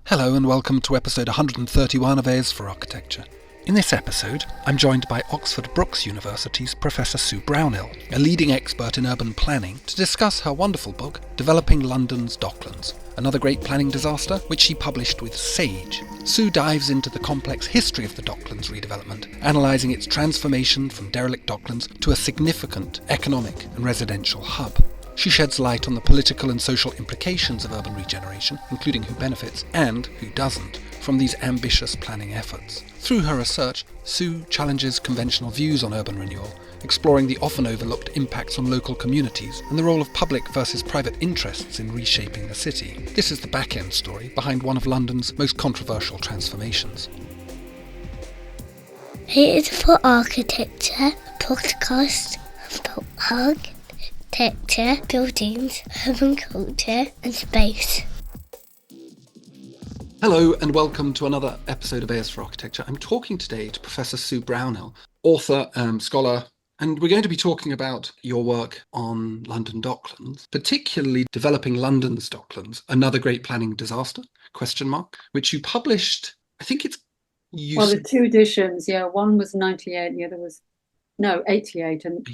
Hello and welcome to episode 131 of Airs for Architecture. In this episode, I'm joined by Oxford Brookes University's Professor Sue Brownill, a leading expert in urban planning, to discuss her wonderful book, Developing London's Docklands, another great planning disaster, which she published with Sage. Sue dives into the complex history of the Docklands redevelopment, analysing its transformation from derelict docklands to a significant economic and residential hub. She sheds light on the political and social implications of urban regeneration, including who benefits and who doesn't from these ambitious planning efforts. Through her research, Sue challenges conventional views on urban renewal, exploring the often overlooked impacts on local communities and the role of public versus private interests in reshaping the city. This is the back-end story behind one of London's most controversial transformations. Airs for Architecture, a podcast about architecture, buildings, urban culture and space. Hello and welcome to another episode of Airs for Architecture. I'm talking today to Professor Sue Brownill, author, scholar, and we're going to be talking about your work on London Docklands, particularly Developing London's Docklands, another great planning disaster, ? Which you published, I think it's... Well, the two editions, yeah. One was 98 and the other was... No, 88 and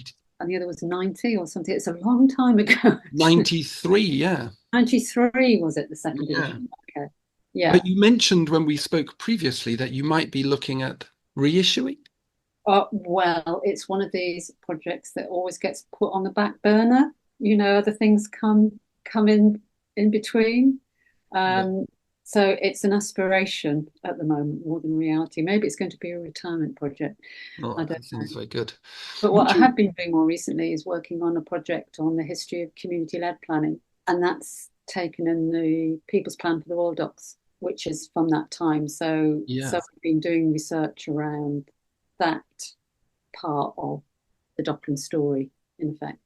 the other was 90 or something. It's a long time ago. 93, yeah. 93 was it, the second edition? Okay. Yeah. But you mentioned when we spoke previously that you might be looking at reissuing? Well, it's one of these projects that always gets put on the back burner. You know, other things come in between. So it's an aspiration at the moment more than reality. Maybe it's going to be a retirement project. Oh, that sounds very good. But what I have been doing more recently is working on a project on the history of community-led planning. And that's taken in the People's Plan for the Royal Docks, which is from that time. So I've been doing research around that part of the Docklands story, in effect.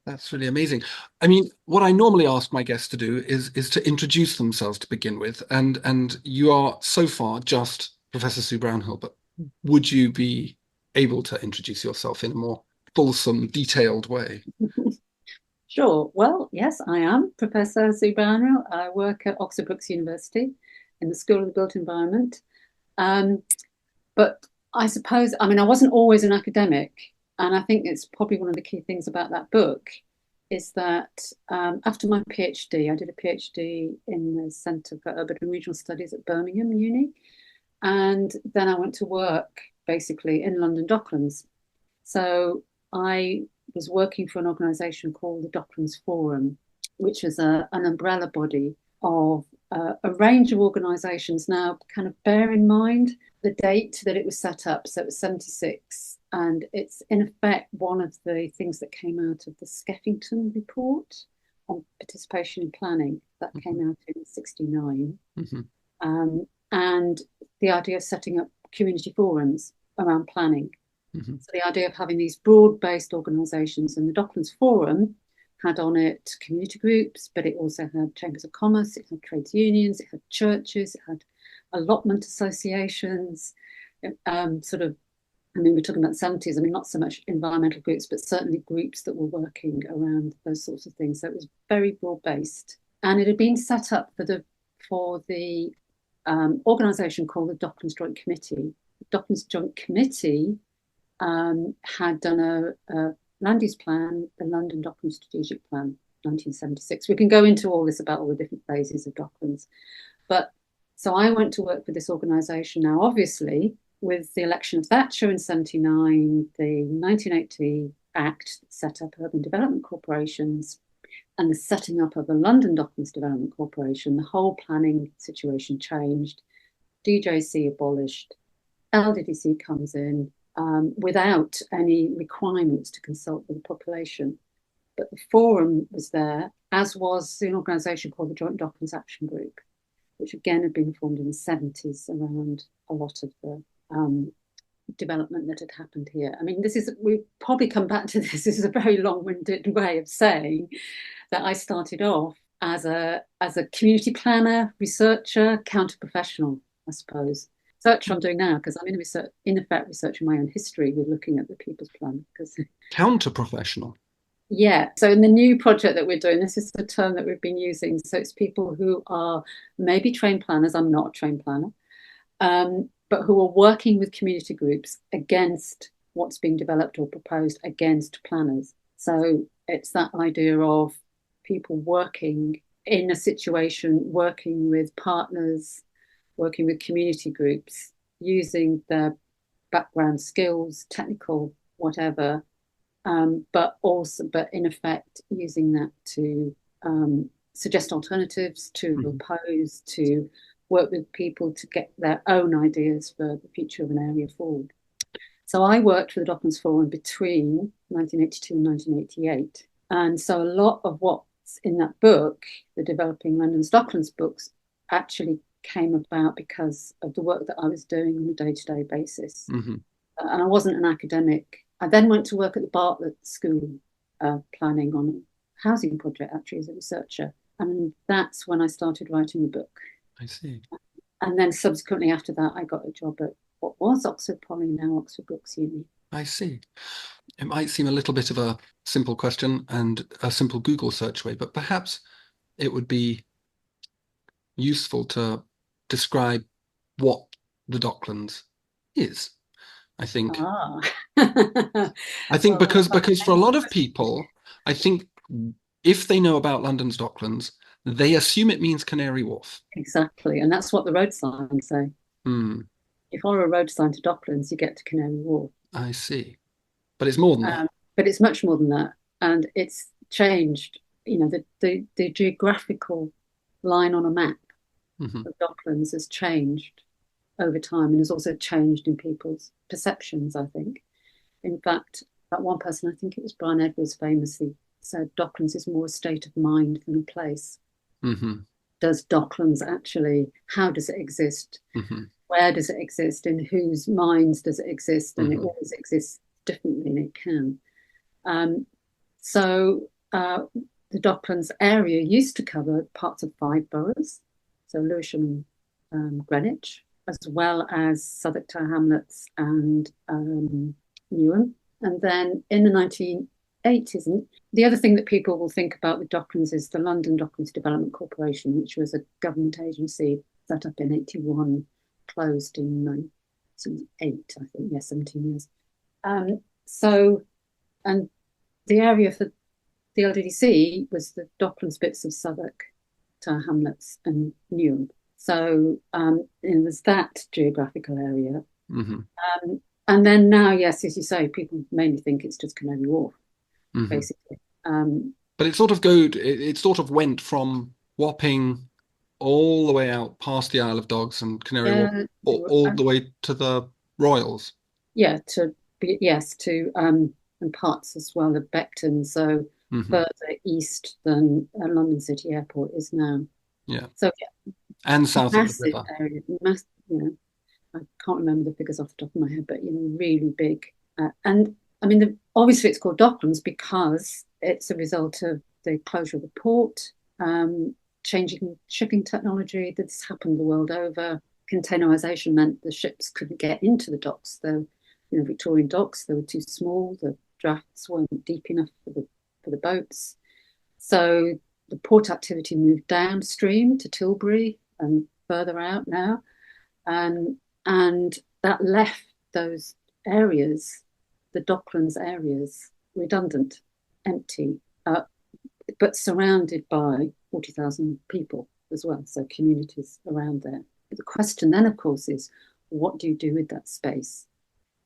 That's really amazing. I mean, what I normally ask my guests to do is to introduce themselves to begin with. And you are so far just Professor Sue Brownill, but would you be able to introduce yourself in a more fulsome, detailed way? Sure. Well, yes, I am Professor Sue Brownill. I work at Oxford Brookes University in the School of the Built Environment. But I suppose, I wasn't always an academic. And I think it's probably one of the key things about that book is that after my PhD, I did a PhD in the Centre for Urban and Regional Studies at Birmingham Uni. And then I went to work basically in London Docklands. So I was working for an organisation called the Docklands Forum, which is an umbrella body of a range of organisations. Now, kind of bear in mind the date that it was set up. So it was 76. And it's, in effect, one of the things that came out of the Skeffington report on participation in planning that came out in 69. And the idea of setting up community forums around planning. So the idea of having these broad-based organisations, and the Docklands Forum had on it community groups, but it also had chambers of commerce, it had trades unions, it had churches, it had allotment associations, we're talking about the 70s. Not so much environmental groups, but certainly groups that were working around those sorts of things. So it was very broad-based. And it had been set up for the organisation called the Docklands Joint Committee. The Docklands Joint Committee had done a land use plan, the London Docklands Strategic Plan, 1976. We can go into all this about all the different phases of Docklands. But so I went to work for this organisation. Now, obviously, with the election of Thatcher in 79, the 1980 Act set up urban development corporations and the setting up of the London Docklands Development Corporation, the whole planning situation changed. DJC abolished, LDDC comes in without any requirements to consult with the population. But the forum was there, as was an organisation called the Joint Docklands Action Group, which again had been formed in the 70s around a lot of the development that had happened here. We probably come back to this. This is a very long-winded way of saying that I started off as a community planner, researcher, counter-professional, I suppose. Research I'm doing now because I'm in effect researching my own history with looking at the People's Plan. Counter-professional? Yeah. So in the new project that we're doing, this is the term that we've been using. So it's people who are maybe trained planners. I'm not a trained planner, but who are working with community groups against what's being developed or proposed against planners. So it's that idea of people working in a situation, working with partners, working with community groups, using their background skills, technical, whatever, but in effect using that to suggest alternatives, to Mhm. oppose, to work with people to get their own ideas for the future of an area forward. So I worked for the Docklands Forum between 1982 and 1988. And so a lot of what's in that book, the Developing London's Docklands books, actually came about because of the work that I was doing on a day-to-day basis. Mm-hmm. And I wasn't an academic. I then went to work at the Bartlett School, planning on a housing project, actually, as a researcher. And that's when I started writing the book. I see. And then subsequently after that, I got a job at what was Oxford Poly, now Oxford Brookes Uni. I see. It might seem a little bit of a simple question and a simple Google search way, but perhaps it would be useful to describe what the Docklands is. I think Ah, I think well, because for a lot of people, I think if they know about London's Docklands, they assume it means Canary Wharf. exactly. And that's what the road signs say. Hmm, If you follow a road sign to Docklands, you get to Canary Wharf. I see. But it's more than that. But it's much more than that. And it's changed, the geographical line on a map Hmm. of Docklands has changed over time and has also changed in people's perceptions, I think. In fact, that one person, I think it was Brian Edwards, famously said Docklands is more a state of mind than a place. Hmm. Does Docklands actually, how does it exist? Hmm. Where does it exist? In whose minds does it exist? And it Hmm. always exists differently, and it can. Um, so the Docklands area used to cover parts of 5 boroughs, so Lewisham and Greenwich, as well as Southwark Tower Hamlets and Newham. And then in the 1980s, and the other thing that people will think about with Docklands is the London Docklands Development Corporation, which was a government agency set up in 81, closed in 98, I think, yeah, 17 years. So, and the area for the LDDC was the Docklands bits of Southwark, Tower Hamlets, and Newham. So it was that geographical area. Hmm. And then now, yes, as you say, people mainly think it's just Canary Wharf, Hmm. basically. Um, But it sort of went from Wapping all the way out past the Isle of Dogs and Canary Wharf, yeah, all the way to the Royals. yeah, to and parts as well of Beckton, so Hmm. further east than London City Airport is now. Yeah. So yeah, And south of the massive river. area, I can't remember the figures off the top of my head, but really big. And I mean, obviously it's called Docklands because it's a result of the closure of the port, changing shipping technology. This happened the world over. Containerization meant the ships couldn't get into the docks. Victorian docks, they were too small. The drafts weren't deep enough for the boats. So the port activity moved downstream to Tilbury and further out now. And and that left those areas, the Docklands areas, redundant, empty, but surrounded by 40,000 people as well, so communities around there. But the question then, of course, is what do you do with that space?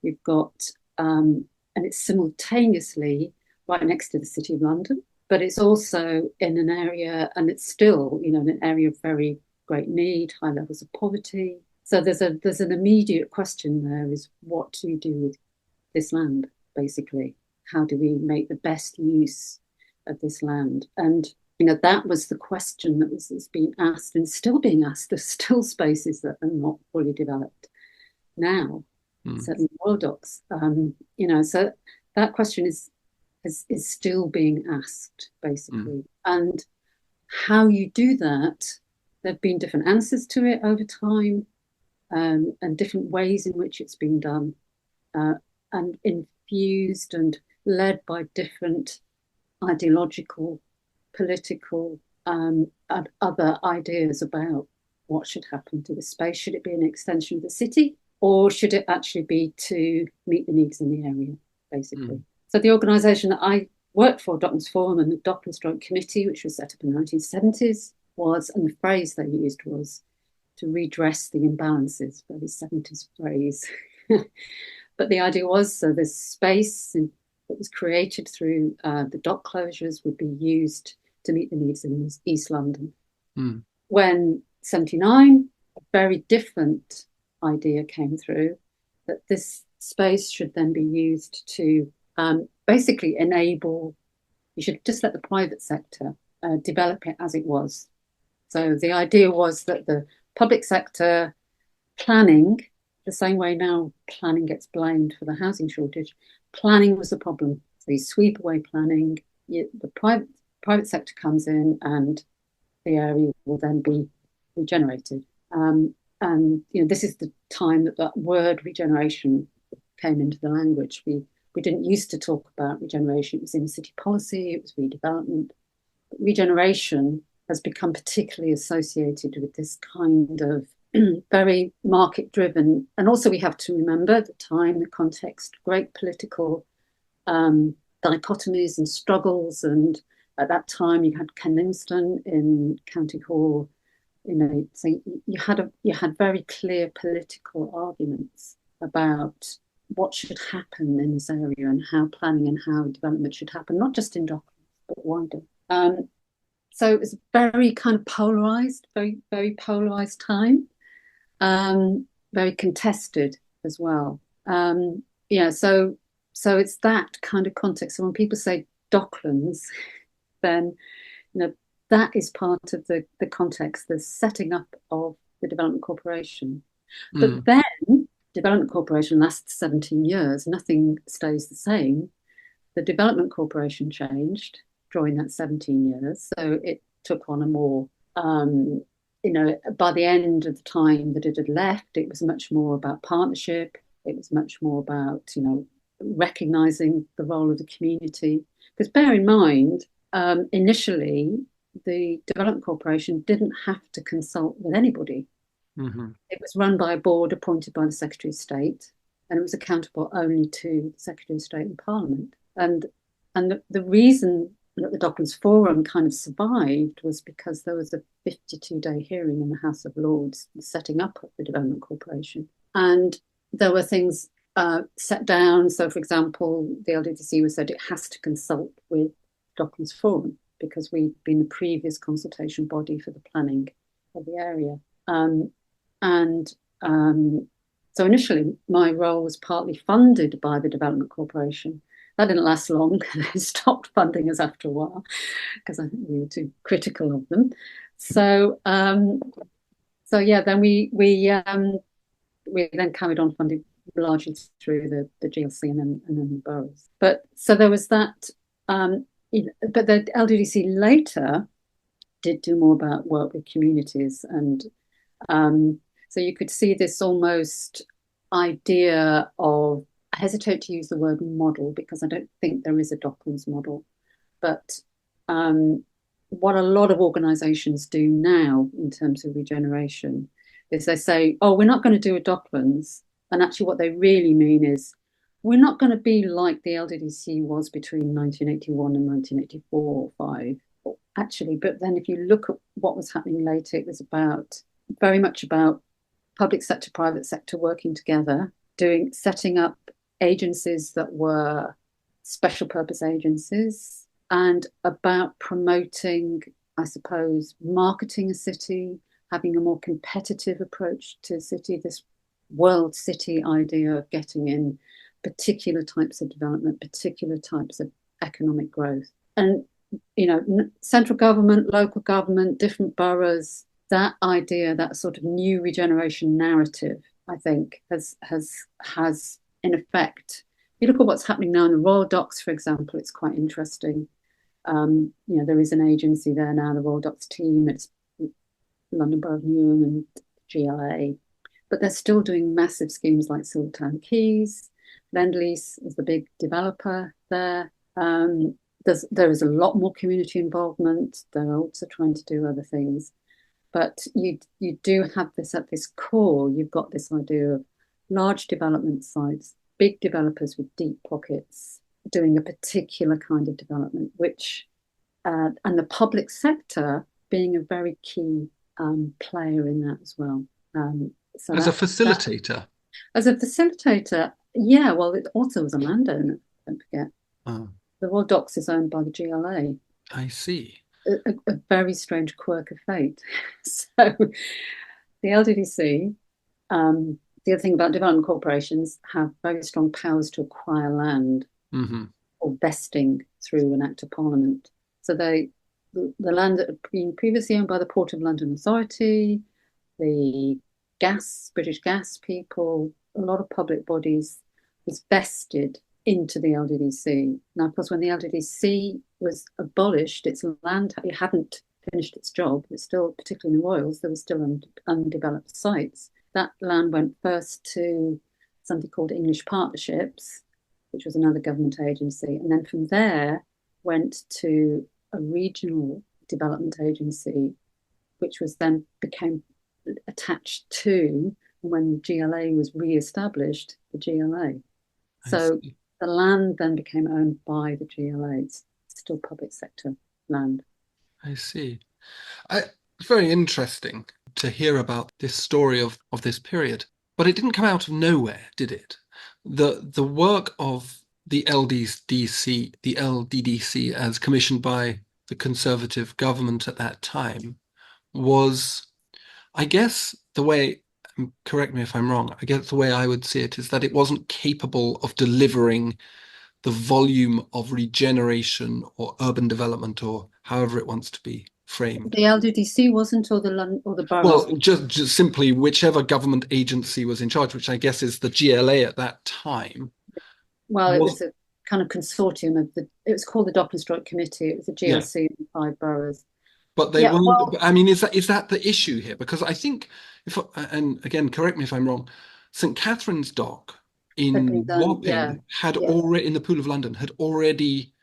You've got, and it's simultaneously right next to the City of London, but it's also in an area, and it's still, an area of very great need, high levels of poverty. So there's an immediate question there: is what do you do with this land? Basically, how do we make the best use of this land? And that was the question that was being asked and still being asked. There's still spaces that are not fully developed now, Mm. certainly Royal Docks. So that question is still being asked, Mm. basically. And how you do that, there have been different answers to it over time, and different ways in which it's been done, and infused and led by different ideological, political, and other ideas about what should happen to the space. Should it be an extension of the city, or should it actually be to meet the needs in the area, basically? So the organisation that I worked for, Docklands Forum and the Docklands Joint Committee, which was set up in the 1970s, was, and the phrase they used was, to redress the imbalances, very 70s phrase. But the idea was, so this space that was created through the dock closures would be used to meet the needs in East London. When 79, a very different idea came through, that this space should then be used to basically enable, you should just let the private sector develop it as it was. So the idea was that the public sector planning, the same way now planning gets blamed for the housing shortage, planning was the problem. So you sweep away planning, the private sector comes in and the area will then be regenerated. And this is the time that word regeneration came into the language. We didn't used to talk about regeneration. It was inner city policy, it was redevelopment. But regeneration has become particularly associated with this kind of very market-driven. And also we have to remember the time, the context, great political dichotomies and struggles. And at that time you had Ken Livingstone in County Hall. So you had very clear political arguments about what should happen in this area and how planning and how development should happen, not just in Docklands, but wider. So it was very kind of polarised, very, very polarised time, very contested as well. So it's that kind of context. So when people say Docklands, then that is part of the context, the setting up of the Development Corporation. But then Development Corporation lasts 17 years, nothing stays the same. The Development Corporation changed during that 17 years. So it took on a more, by the end of the time that it had left, it was much more about partnership. It was much more about, recognising the role of the community. Because bear in mind, initially, the Development Corporation didn't have to consult with anybody. It was run by a board appointed by the Secretary of State, and it was accountable only to the Secretary of State and Parliament. And the reason that the Docklands Forum kind of survived was because there was a 52-day hearing in the House of Lords setting up the Development Corporation. And there were things set down. So, for example, the LDDC was said it has to consult with Docklands Forum because we'd been the previous consultation body for the planning of the area. So initially, my role was partly funded by the Development Corporation. That didn't last long. They stopped funding us after a while because I think we were too critical of them. Then we then carried on funding largely through the GLC and then the boroughs. But so there was that. But the LDDC later did do more about work with communities, and so you could see this almost idea of, I hesitate to use the word model because I don't think there is a Docklands model, but what a lot of organisations do now in terms of regeneration is they say, oh, we're not going to do a Docklands, and actually what they really mean is we're not going to be like the LDDC was between 1981 and 1984 or 5. Actually, but then if you look at what was happening later, it was very much about public sector, private sector working together, setting up agencies that were special purpose agencies, and about promoting, I suppose, marketing a city, having a more competitive approach to a city, this world city idea of getting in particular types of development, particular types of economic growth. And, central government, local government, different boroughs, that idea, that sort of new regeneration narrative, I think, has in effect, if you look at what's happening now in the Royal Docks, for example, it's quite interesting. There is an agency there now, the Royal Docks team, it's London Borough of Newham and GLA, but they're still doing massive schemes like Silvertown Quays. Lend-Lease is the big developer there. there is a lot more community involvement. They're also trying to do other things. But you do have this at this core, you've got this idea of large development sites, big developers with deep pockets doing a particular kind of development, which and the public sector being a very key player in that as well. So As a facilitator. as a facilitator, yeah, well, it also was a landowner, don't forget. Oh, The Royal Docks is owned by the GLA. I see. A very strange quirk of fate. So the LDDC, the other thing about development corporations, have very strong powers to acquire land or vesting through an act of parliament. So the land that had been previously owned by the Port of London Authority, the British gas people, a lot of public bodies, was vested into the LDDC. Now, of course, when the LDDC was abolished, its land it hadn't finished its job. It's still, particularly in the Royals, there were still undeveloped sites. That land went first to something called English Partnerships, which was another government agency, and then from there went to a regional development agency, which was then became attached to, when the GLA was re-established, the GLA. So the land then became owned by the GLA. It's still public sector land. I see. It's very interesting to hear about this story of this period, but it didn't come out of nowhere, did it? The work of the LDDC as commissioned by the Conservative government at that time was, I guess, the way, correct me if I'm wrong, I guess the way I would see it is that it wasn't capable of delivering the volume of regeneration or urban development, or however it wants to be framed. The LDDC wasn't, or the boroughs? Well, just simply whichever government agency was in charge, which I guess is the GLA at that time. Well, it was a kind of consortium of it was called the Docklands Joint Committee. It was the GLC and 5 boroughs. But they weren't. Well, I mean, is that the issue here? Because I think, and again, correct me if I'm wrong, St. Catherine's Dock in Wapping had already, in the Pool of London, had already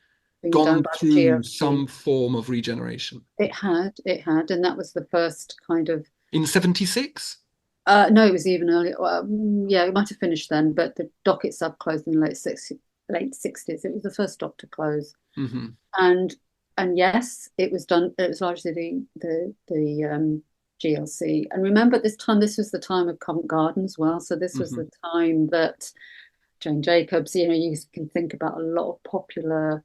gone through some form of regeneration. It had, and that was the first kind of... In 76? No, it was even earlier. Yeah, it might have finished then, but the dock itself closed in the late 60s. It was the first dock to close. And yes, it was done. It was largely the GLC. And remember, at this time, this was the time of Covent Garden as well. So this was the time that Jane Jacobs, you can think about a lot of popular,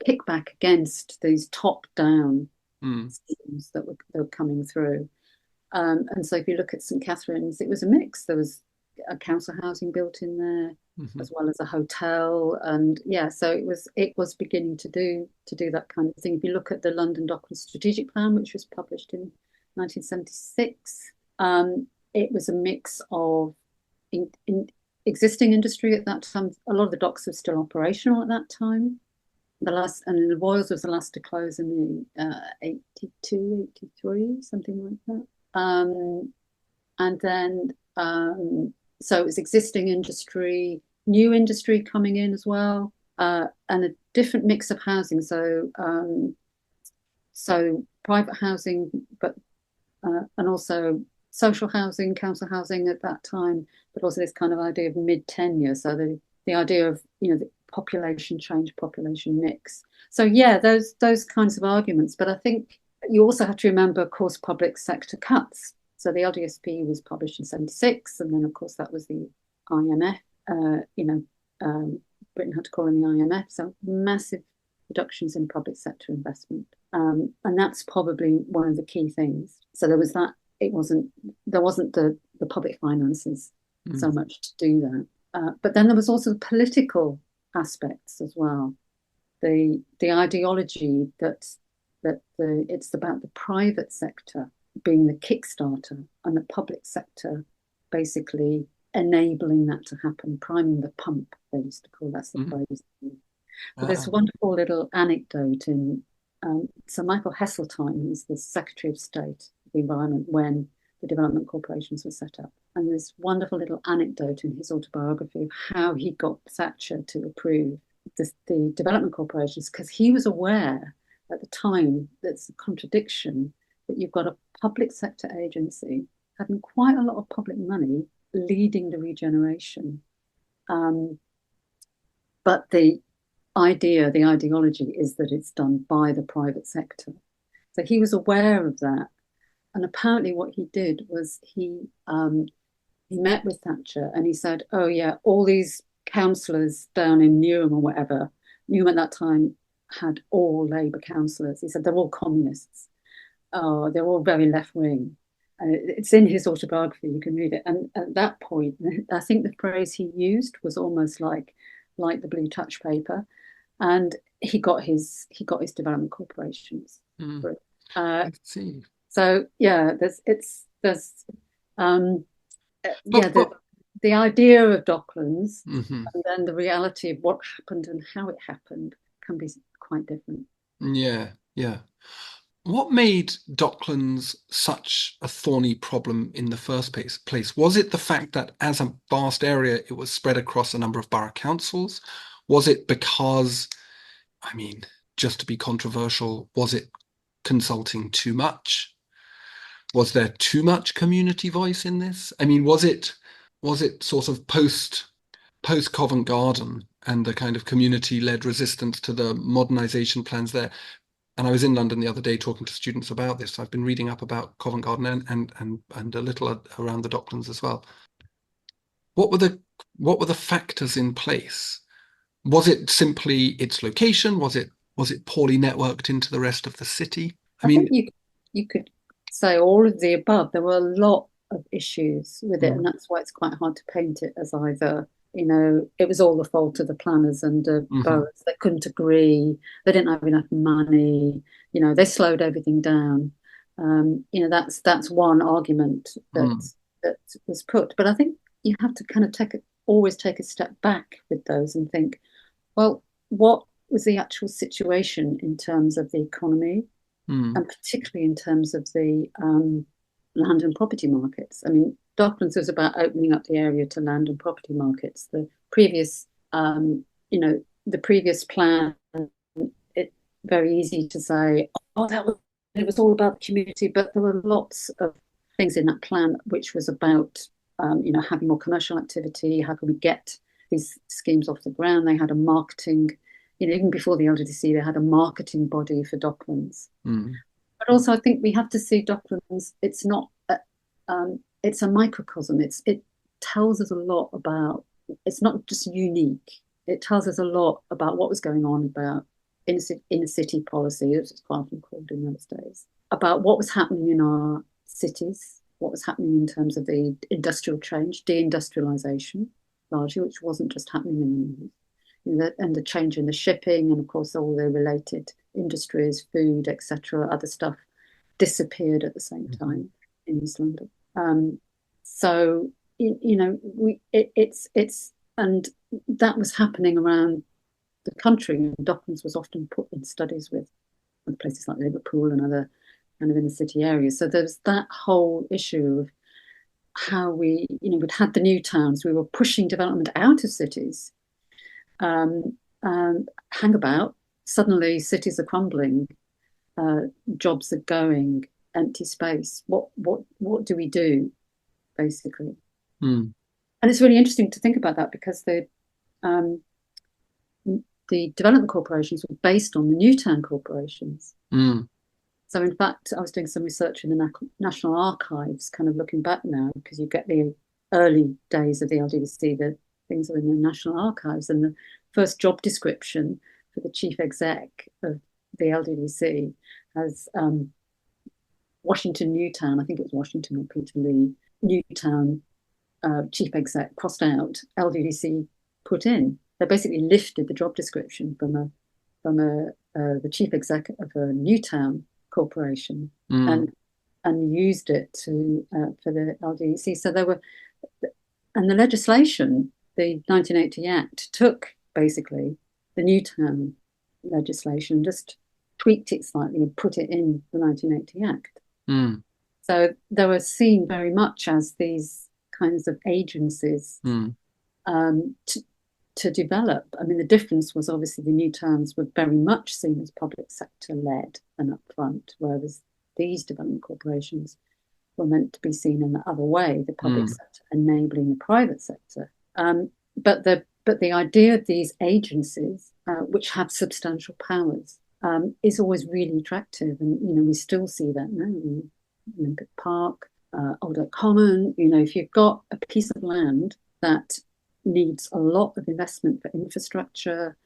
kickback against these top-down schemes that were coming through. And so if you look at St. Catherine's, it was a mix. There was a council housing built in there, as well as a hotel, and so it was beginning to do that kind of thing. If you look at the London Docklands Strategic Plan, which was published in 1976, it was a mix of existing industry at that time. A lot of the docks were still operational at that time. And the Royals was the last to close in the 82, 83, something like that. And then so it was existing industry, new industry coming in as well, and a different mix of housing. So private housing, but and also social housing, council housing at that time, but also this kind of idea of mid-tenure. So the idea of the population change, population mix. So those kinds of arguments. But I think you also have to remember, of course, public sector cuts. So the LDSP was published in 76, and then of course that was the IMF. Britain had to call in the IMF. So massive reductions in public sector investment, and that's probably one of the key things. So there was that. There wasn't the public finances so much to do that. But then there was also the political aspects as well. The ideology that it's about the private sector being the kickstarter and the public sector basically enabling that to happen, priming the pump, they used to call that the phrase. But there's a wonderful little anecdote in Sir Michael Heseltine, who's the Secretary of State of the Environment when the development corporations were set up. and this wonderful little anecdote in his autobiography of how he got Thatcher to approve the development corporations, because he was aware at the time that's a contradiction that you've got a public sector agency having quite a lot of public money leading the regeneration. But the ideology is that it's done by the private sector. So he was aware of that. And apparently what he did was he met with Thatcher and he said, oh yeah, all these councillors down in Newham or whatever, Newham at that time had all Labour councillors. He said, they're all communists. Oh, they're all very left wing. It's in his autobiography, you can read it. And at that point, I think the phrase he used was almost like the blue touch paper. And he got his development corporations. I see. So yeah, the idea of Docklands and then the reality of what happened and how it happened can be quite different. Yeah, yeah. What made Docklands such a thorny problem in the first place? Was it the fact that as a vast area, it was spread across a number of borough councils? Was it because, I mean, just to be controversial, was it consulting too much? Was there too much community voice in this? I mean, was it sort of post Covent Garden and the kind of community-led resistance to the modernisation plans there? And I was in London the other day talking to students about this. I've been reading up about Covent Garden and a little around the Docklands as well. What were the factors in place? Was it simply its location? Was it poorly networked into the rest of the city? I mean, think you could say all of the above. There were a lot of issues with it, and that's why it's quite hard to paint it as either, it was all the fault of the planners and the boroughs that couldn't agree. They didn't have enough money. They slowed everything down. That's one argument that was put. But I think you have to kind of always take a step back with those and think, well, what was the actual situation in terms of the economy, and particularly in terms of the land and property markets? I mean, Docklands was about opening up the area to land and property markets. The previous plan, it's very easy to say, oh, it was all about the community, but there were lots of things in that plan which was about, having more commercial activity. How can we get these schemes off the ground? They had a marketing, even before the LDDC, they had a marketing body for Docklands. But also, I think we have to see Docklands. It's not. It's a microcosm. It tells us a lot about. It's not just unique. It tells us a lot about what was going on about inner city policy, as it's quite often called in those days, about what was happening in our cities, what was happening in terms of the industrial change, deindustrialization, largely, which wasn't just happening in the news, and the change in the shipping, and of course all the related industries, food, etc., other stuff disappeared at the same time in East London. So it's and that was happening around the country. And Docklands was often put in studies with places like Liverpool and other kind of inner city areas. So there's that whole issue of how we'd had the new towns. We were pushing development out of cities. Hang about. Suddenly, cities are crumbling. Jobs are going. Empty space. What do we do, basically? And it's really interesting to think about that, because the development corporations were based on the new town corporations. So in fact, I was doing some research in the National Archives, kind of looking back now, because you get the early days of the LDDC, the things are in the National Archives, and the first job description for the chief exec of the LDDC has Washington Newtown, I think it was Washington or Peterlee, Newtown chief exec crossed out, LDDC put in. They basically lifted the job description from the chief exec of a Newtown corporation and used it for the LDDC. So there were, and the legislation, the 1980 Act, took basically the Newtown legislation, just tweaked it slightly and put it in the 1980 Act. So they were seen very much as these kinds of agencies Mm. To develop. I mean, the difference was obviously the new towns were very much seen as public sector led and upfront, whereas these development corporations were meant to be seen in the other way, the public sector enabling the private sector. But the idea of these agencies, which have substantial powers, is always really attractive, and we still see that now in Olympic Park, Old Oak Common. If you've got a piece of land that needs a lot of investment for infrastructure,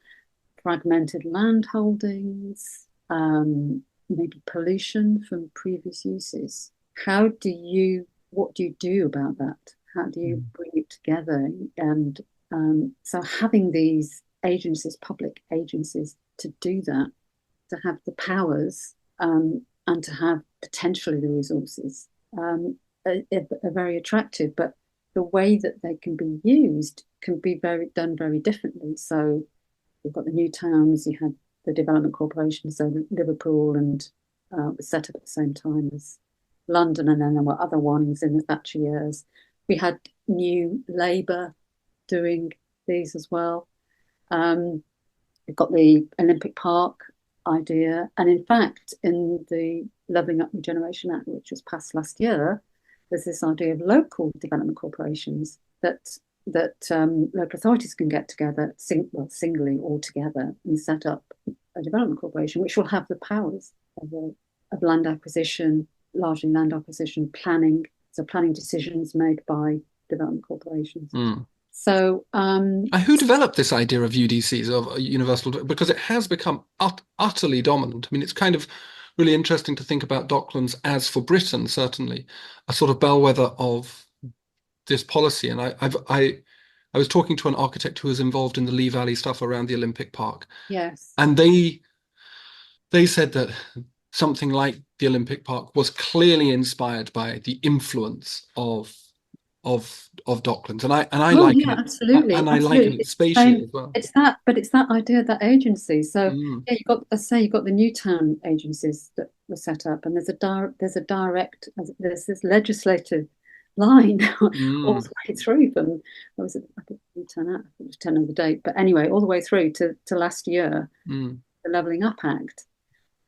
fragmented land holdings, maybe pollution from previous uses. What do you do about that? How do you bring it together? And so having these agencies, public agencies, to do that, to have the powers and to have potentially the resources are very attractive. But the way that they can be used can be done very differently. So you've got the new towns, you had the development corporation, so Liverpool and was set up at the same time as London, and then there were other ones in the Thatcher years. We had New Labour doing these as well. We've got the Olympic Park idea, and in fact, in the Levelling Up Regeneration Act, which was passed last year, there's this idea of local development corporations that local authorities can get together, singly or together, and set up a development corporation, which will have the powers of land acquisition, largely land acquisition, planning. So planning decisions made by development corporations. So, who developed this idea of UDCs, of universal? Because it has become utterly dominant. I mean, it's kind of really interesting to think about Docklands as, for Britain, certainly, a sort of bellwether of this policy. And I was talking to an architect who was involved in the Lee Valley stuff around the Olympic Park. Yes. And they said that something like the Olympic Park was clearly inspired by the influence of Docklands, and I like it, absolutely, and absolutely. I like it spatially as well. It's that idea, that agency. So yeah, you've got the Newtown agencies that were set up, and there's this legislative line all the way through from Newtown Act, I was 10 of the date, but anyway, all the way through to last year, the Levelling Up Act.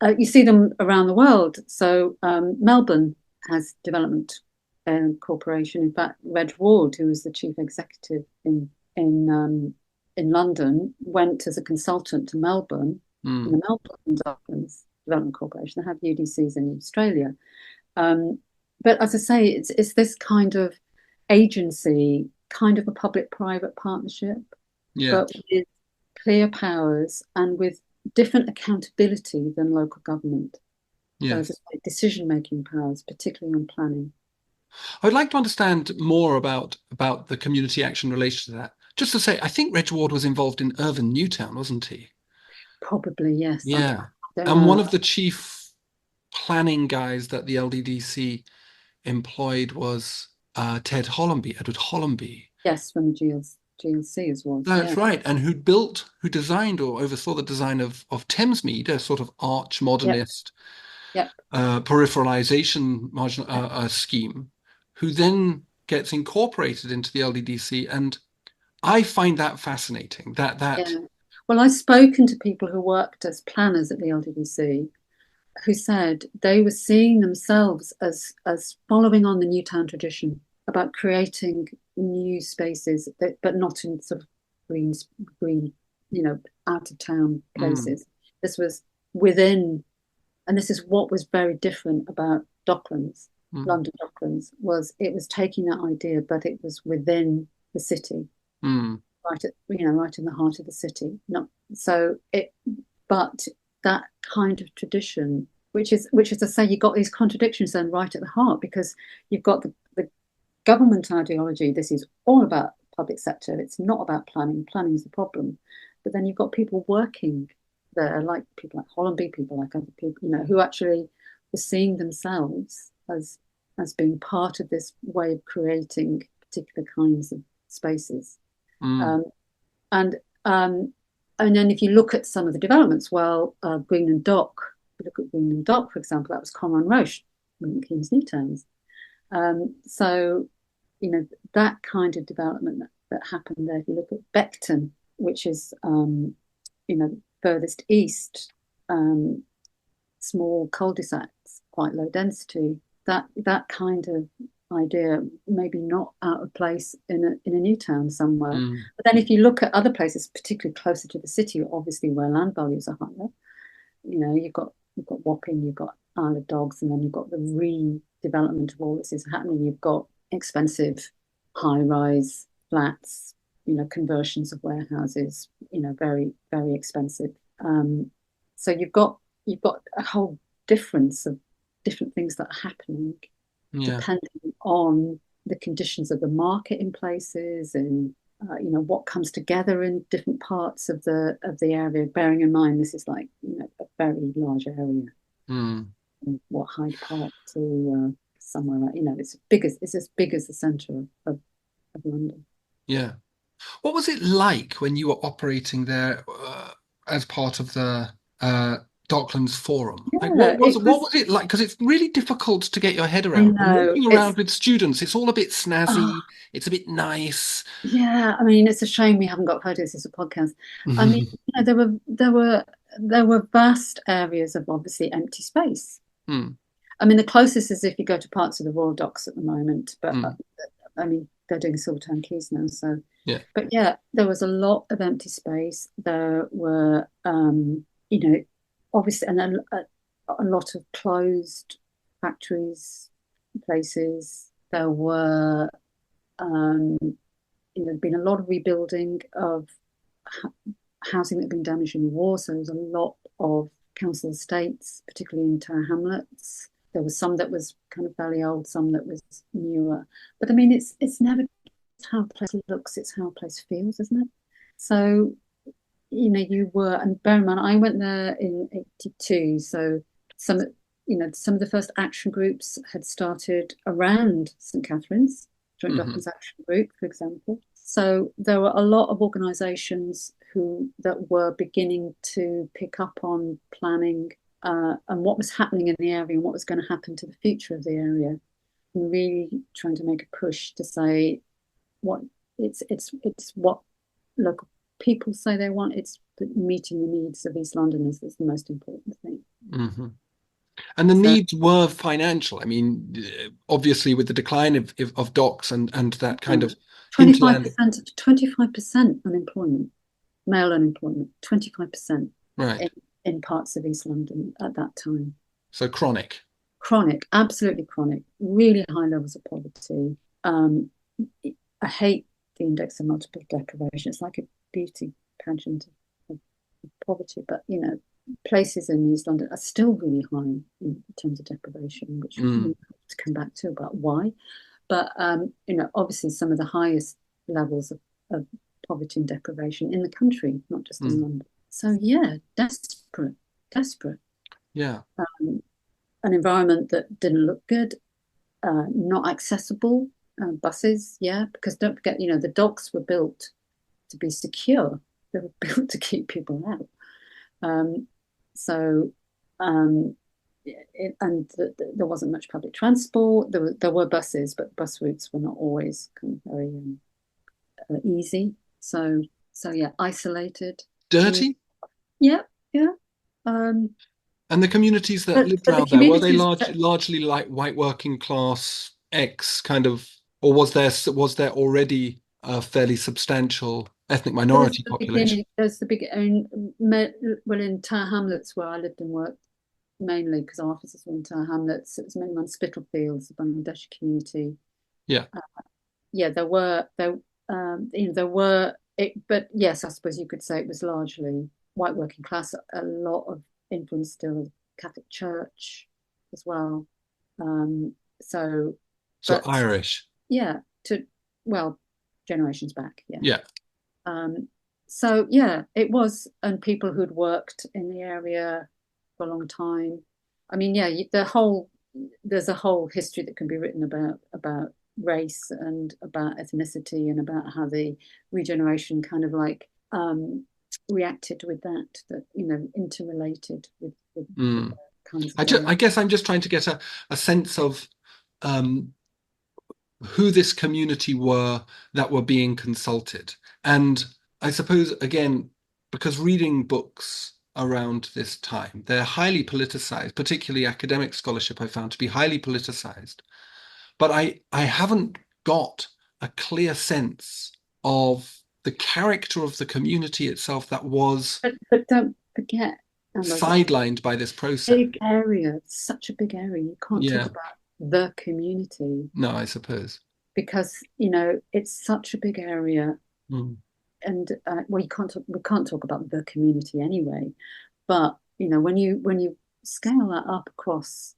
You see them around the world. So Melbourne has development corporation. In fact, Reg Ward, who was the chief executive in London, went as a consultant to Melbourne, in the Melbourne Docklands Development Corporation. They have UDCs in Australia. But as I say, it's this kind of agency, kind of a public-private partnership, but with clear powers and with different accountability than local government. Yes. So decision-making powers, particularly on planning. I would like to understand more about the community action relation to that. Just to say, I think Reg Ward was involved in Irvine Newtown, wasn't he? Probably, yes. Yeah. And one of the chief planning guys that the LDDC employed was Edward Hollamby. Yes, from the GLC as well. That's right. And who designed or oversaw the design of Thamesmead, a sort of arch modernist peripheralization scheme, who then gets incorporated into the LDDC. And I find that fascinating. Well, I've spoken to people who worked as planners at the LDDC who said they were seeing themselves as following on the Newtown tradition about creating new spaces, but not in sort of green, out of town places. This was within, and this is what was very different about Docklands, London Docklands, was it was taking that idea, but it was within the city, right in the heart of the city. But that kind of tradition, which is to say, you've got these contradictions then right at the heart, because you've got the government ideology. This is all about public sector. It's not about planning. Planning is the problem. But then you've got people working there, like people like Hollamby, people like other people, who actually were seeing themselves as being part of this way of creating particular kinds of spaces. And then if you look at some of the developments, Greenland Dock, if you look at Greenland Dock, for example, that was Conran Roche, King's New Towns. So that kind of development that happened there. If you look at Beckton, which is furthest east, small cul-de-sacs, quite low density. That kind of idea maybe not out of place in a new town somewhere. But then if you look at other places, particularly closer to the city, obviously where land values are higher, you've got Wapping, you've got Isle of Dogs, and then you've got the redevelopment of all this is happening. You've got expensive high-rise flats, conversions of warehouses, very, very expensive. So you've got a whole difference of different things that are happening depending on the conditions of the market in places and what comes together in different parts of the area. Bearing in mind this is like a very large area. What Hyde Park to somewhere like it's as big as the centre of London. Yeah. What was it like when you were operating there as part of the Docklands Forum? Like, what was it like? Because it's really difficult to get your head around. I know, walking around with students, it's all a bit snazzy. It's a bit nice. Yeah, I mean, it's a shame we haven't got photos. It's a podcast. I mean, there were vast areas of obviously empty space. I mean, the closest is if you go to parts of the Royal Docks at the moment, but I mean, they're doing silver-tongue quays now, so yeah. But yeah, there was a lot of empty space. There were, obviously, and a lot of closed factories, places. There were, there'd been a lot of rebuilding of housing that had been damaged in the war. So there was a lot of council estates, particularly in Tower Hamlets. There was some that was kind of fairly old, some that was newer. But I mean, it's never how a place looks, it's how a place feels, isn't it? So, you were, and bear in mind, I went there in '82, so some of the first action groups had started around St Catherine's, Joint Docklands Action Group, for example. So there were a lot of organisations that were beginning to pick up on planning and what was happening in the area and what was going to happen to the future of the area, and really trying to make a push to say what it's what local people say they want. It's meeting the needs of East Londoners that's the most important thing. And the needs were financial. I mean, obviously, with the decline of docks and that kind of 25% unemployment, male unemployment, 25%, right, in parts of East London at that time. So chronic, absolutely chronic, really high levels of poverty. I hate the index of multiple deprivation. It's like a beauty pageant of poverty, but places in East London are still really high in terms of deprivation, which we have to come back to about why. But obviously some of the highest levels of poverty and deprivation in the country, not just in London. So yeah, desperate. Yeah. An environment that didn't look good, not accessible. Buses, because don't forget, the docks were built to be secure. They were built to keep people out. And there wasn't much public transport. There were buses, but bus routes were not always kind of very easy. So yeah, isolated, dirty. Yeah. And the communities that lived around there, were they largely like white working class kind of, or was there already a fairly substantial ethnic minority population? There's the beginning. Well, in Tower Hamlets, where I lived and worked, mainly because our offices were in Tower Hamlets, it was mainly on Spitalfields, the Bangladeshi community. Yeah. There were, but yes, I suppose you could say it was largely white working class. A lot of influence still of Catholic Church as well. So Irish. Yeah, generations back. Yeah. So yeah, it was, and people who'd worked in the area for a long time. I mean, yeah, there's a whole history that can be written about race and about ethnicity and about how the regeneration kind of like reacted with that interrelated with kinds of I guess I'm just trying to get a sense of who this community were that were being consulted. And I suppose, again, because reading books around this time, they're highly politicized, particularly academic scholarship I found to be highly politicized. But I haven't got a clear sense of the character of the community itself that was But don't forget, Amber, that sidelined by this process. big area, such a big area. You can't talk Yeah, about the community no, I suppose. because it's such a big area, Mm. and well, we can't talk about the community anyway. But when you scale that up across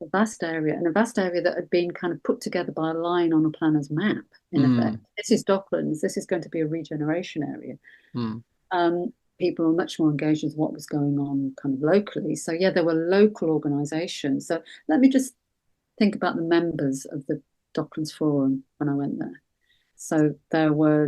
a vast area, and a vast area that had been kind of put together by a line on a planner's map, in effect. Mm. This is Docklands. This is going to be a regeneration area. Mm. People were much more engaged with what was going on kind of locally. So yeah, there were local organisations. So let me just think about the members of the Docklands Forum when I went there. So there were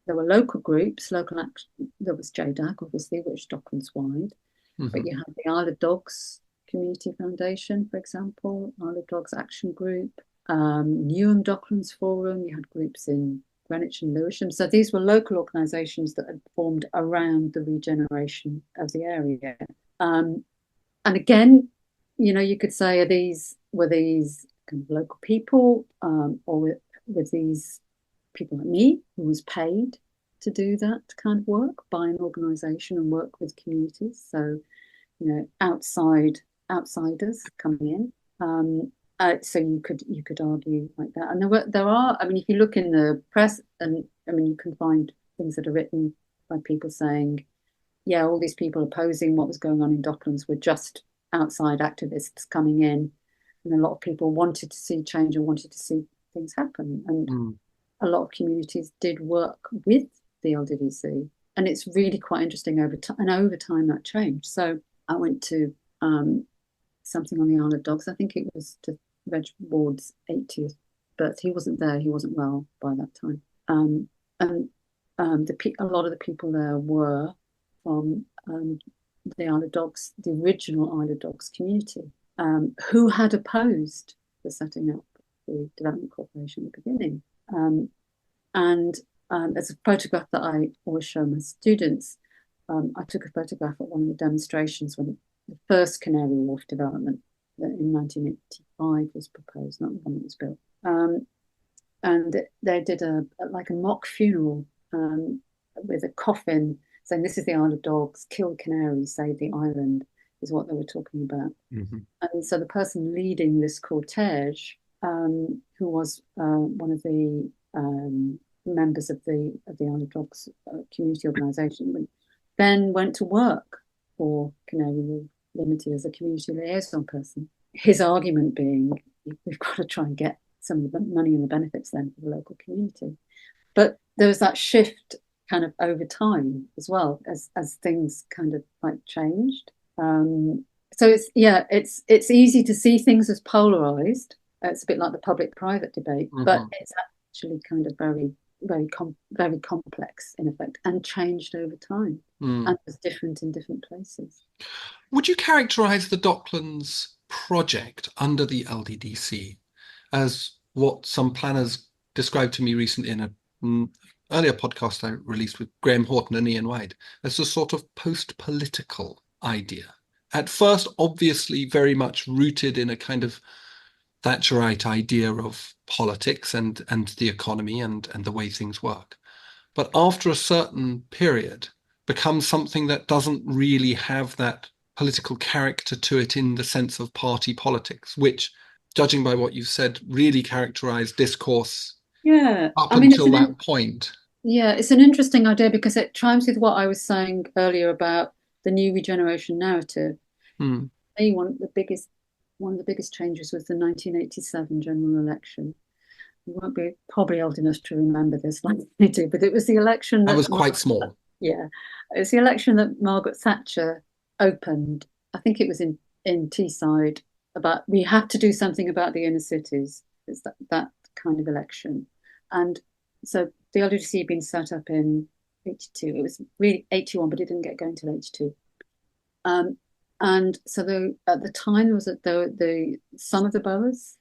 local groups, local action. There was JDAC, obviously, which Docklands wide, but Mm-hmm. you had the Isle of Dogs Community Foundation, for example, Isle of Dogs Action Group, Newham Docklands Forum. You had groups in Greenwich and Lewisham. So these were local organisations that had formed around the regeneration of the area. And again, you could say, were these kind of local people, or with these people like me who was paid to do that kind of work by an organisation and work with communities. So, outsiders coming in. So you could argue like that, and there are. I mean, if you look in the press, and I mean, you can find things that are written by people saying, yeah, all these people opposing what was going on in Docklands were just outside activists coming in, and a lot of people wanted to see change and wanted to see things happen, and Mm. a lot of communities did work with the LDDC, and it's really quite interesting over time. And over time, that changed. So I went to something on the Isle of Dogs. I think it was to Reg Ward's 80th birthday. He wasn't there. He wasn't well by that time. And a lot of the people there were from the Isle of Dogs, the original Isle of Dogs community, who had opposed the setting up the Development Corporation at the beginning. And there's a photograph that I always show my students. I took a photograph at one of the demonstrations when the first Canary Wharf development that in 1985 was proposed, not the one that was built. And they did a mock funeral with a coffin saying, "This is the Isle of Dogs, kill canaries, save the island," is what they were talking about. Mm-hmm. And so the person leading this cortege, who was one of the members of the Isle of Dogs community organisation, then went to work for Canary Wharf Limited as a community liaison person. His argument being, we've got to try and get some of the money and the benefits then for the local community. But there was that shift kind of over time as well as things kind of like changed. So it's easy to see things as polarized. It's a bit like the public-private debate, but it's actually kind of very, very, very complex in effect, and changed over time, and was different in different places. Would you characterize the Docklands project under the LDDC as what some planners described to me recently in an earlier podcast I released with Graham Horton and Ian White, as a sort of post-political idea? At first, obviously, very much rooted in a kind of Thatcherite idea of politics and the economy and the way things work. But after a certain period, becomes something that doesn't really have that political character to it in the sense of party politics, which, judging by what you said, really characterized discourse up until that point. Yeah, it's an interesting idea because it chimes with what I was saying earlier about the new regeneration narrative. One of the biggest changes was the 1987 general election. You won't be probably old enough to remember this like I do, but it was the election that was quite small. Yeah, it was the election that Margaret Thatcher opened. I think it was in Teesside, about we have to do something about the inner cities. It's that kind of election. And so the LDDC had been set up in 82. It was really 81, but it didn't get going until 82. And so at the time, there was some of the boroughs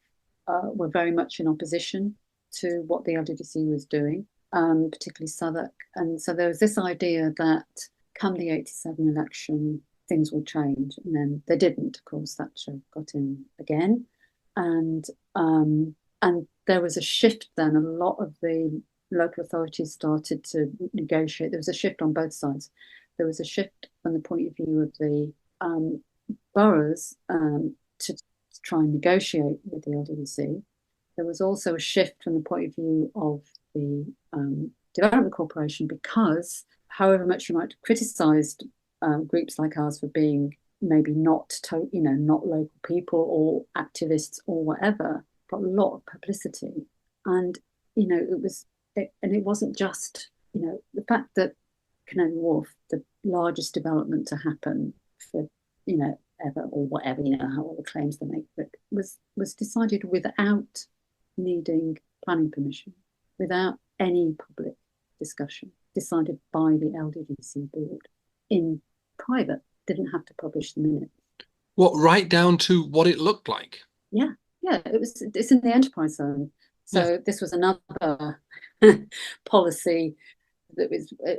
were very much in opposition to what the LDDC was doing, particularly Southwark. And so there was this idea that come the 87 election, things will change. And then they didn't, of course. Thatcher got in again. And there was a shift then. A lot of the local authorities started to negotiate. There was a shift on both sides. There was a shift from the point of view of the boroughs to try and negotiate with the LDDC. There was also a shift from the point of view of the Development Corporation, because however much you might have criticised groups like ours for being maybe not local people or activists or whatever, got a lot of publicity. And it wasn't just the fact that Canary Wharf, the largest development to happen for ever or whatever, how all the claims they make, but was decided without needing planning permission, without any public discussion, decided by the LDDC board in private, didn't have to publish the minutes. What, right down to what it looked like? Yeah, it's in the enterprise zone. So this was another policy that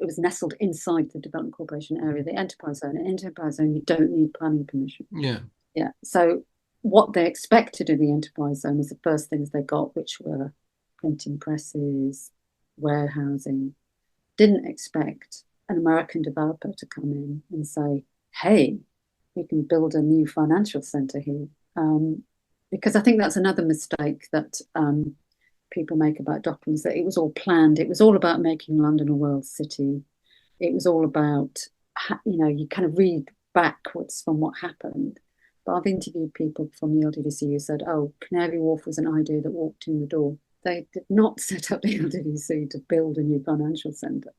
was nestled inside the Development Corporation area, the enterprise zone. In enterprise zone, you don't need planning permission. Yeah. So what they expected in the enterprise zone was the first things they got, which were printing presses, warehousing. Didn't expect an American developer to come in and say, hey, we can build a new financial centre here. Because I think that's another mistake that people make about Docklands, that it was all planned. It was all about making London a world city. It was all about, you kind of read backwards from what happened. But I've interviewed people from the LDDC who said, oh, Canary Wharf was an idea that walked in the door. They did not set up the LDDC to build a new financial centre.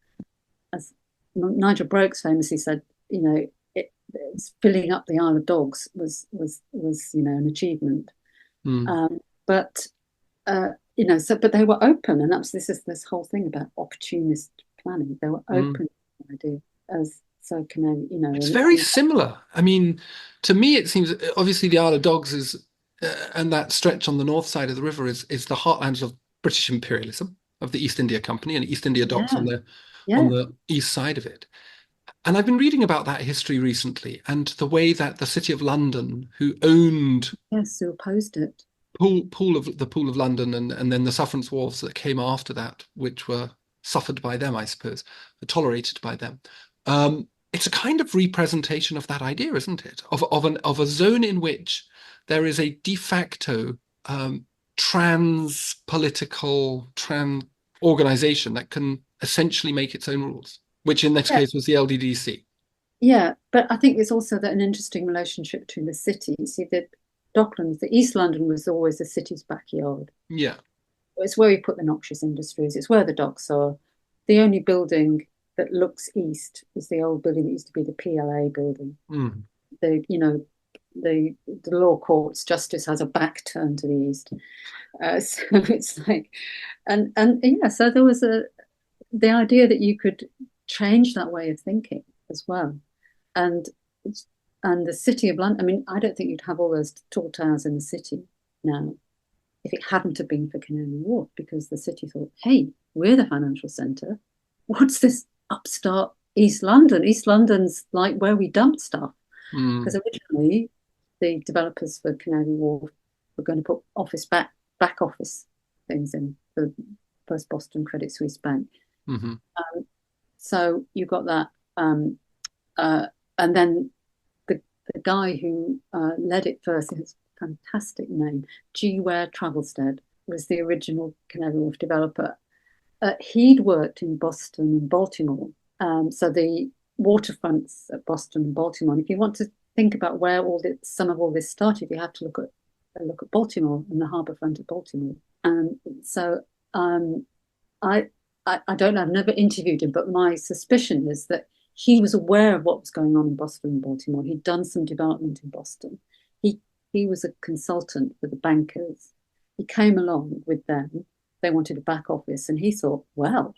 As Nigel Brokes famously said, filling up the Isle of Dogs was an achievement. But they were open, and this whole thing about opportunist planning. They were open to the idea as so Canary. It's very similar. I mean, to me, it seems obviously the Isle of Dogs is, and that stretch on the north side of the river is the heartlands of British imperialism, of the East India Company and East India Docks on the east side of it. And I've been reading about that history recently, and the way that the City of London, who owned who opposed it, Pool of London, and then the Sufferance Wharves that came after that, which were suffered by them, I suppose, tolerated by them. It's a kind of representation of that idea, isn't it? Of a zone in which there is a de facto trans-political organization that can essentially make its own rules, which in this case was the LDDC. Yeah, but I think it's also an interesting relationship between the city. You see, the Docklands, the East London was always the city's backyard. Yeah. It's where we put the noxious industries. It's where the docks are. The only building that looks east is the old building that used to be the PLA building. The law courts, justice has a back turned to the east. So it's like, so there was the idea that you could change that way of thinking as well. And the City of London, I mean, I don't think you'd have all those tall towers in the city now if it hadn't have been for Canary Wharf, because the city thought, hey, we're the financial centre. What's this upstart East London? East London's like where we dump stuff. Because originally the developers for Canary Wharf were going to put back office things in the First Boston Credit Suisse Bank. So you got that. And then the guy who led it first, his fantastic name, G. Ware Travelstead, was the original Canary Wharf developer. He'd worked in Boston and Baltimore. So the waterfronts at Boston and Baltimore. And if you want to think about where some of all this started, you have to look at Baltimore and the harbour front of Baltimore. So I don't know, I've never interviewed him, but my suspicion is that he was aware of what was going on in Boston and Baltimore. He'd done some development in Boston. He was a consultant for the bankers. He came along with them. They wanted a back office, and he thought, well,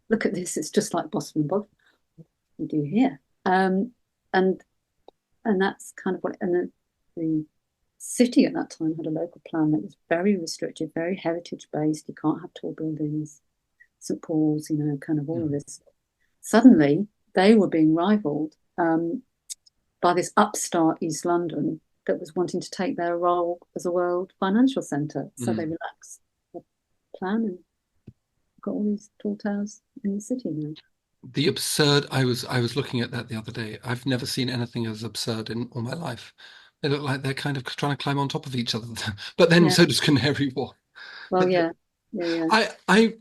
look at this. It's just like Boston and Baltimore. What do we do here? And that's kind of what. And the city at that time had a local plan that was very restrictive, very heritage based. You can't have tall buildings, St Paul's, kind of all of this. Suddenly, they were being rivaled by this upstart East London that was wanting to take their role as a world financial centre. So they relaxed the plan and got all these tall towers in the city now. The absurd, I was looking at that the other day. I've never seen anything as absurd in all my life. They look like they're kind of trying to climb on top of each other. But then so does Canary Wharf. Well, yeah. I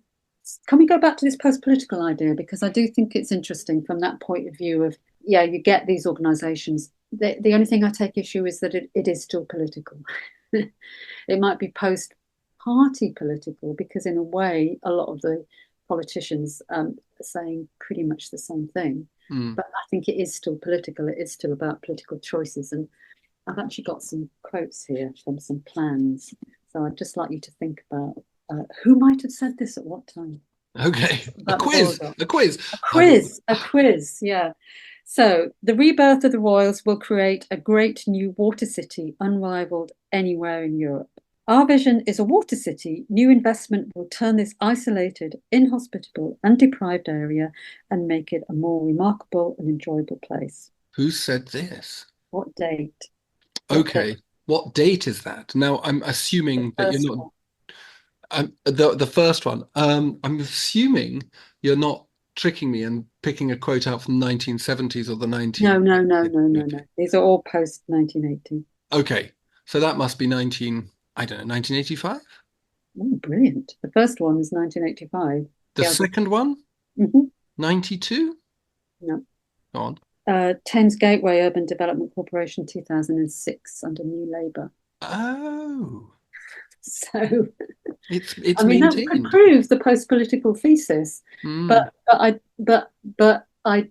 Can we go back to this post-political idea? Because I do think it's interesting from that point of view of, you get these organisations. The only thing I take issue is that it is still political. It might be post-party political because in a way, a lot of the politicians are saying pretty much the same thing. But I think it is still political. It is still about political choices. And I've actually got some quotes here from some plans. So I'd just like you to think about who might have said this at what time. Okay, a quiz, yeah. So the rebirth of the Royals will create a great new water city unrivaled anywhere in Europe. Our vision is a water city. New investment will turn this isolated, inhospitable and deprived area and make it a more remarkable and enjoyable place. Who said this? What date? Okay, what date is that? Now, I'm assuming that you're not... the first one. I'm assuming you're not tricking me and picking a quote out from the 1970s or the 19... No. These are all post 1980. Okay, so that must be 1985? Oh, brilliant. The first one is 1985. The second one? 92? No. Go on. Thames Gateway Urban Development Corporation, 2006, under New Labour. Oh. So it's that could prove the post-political thesis. But I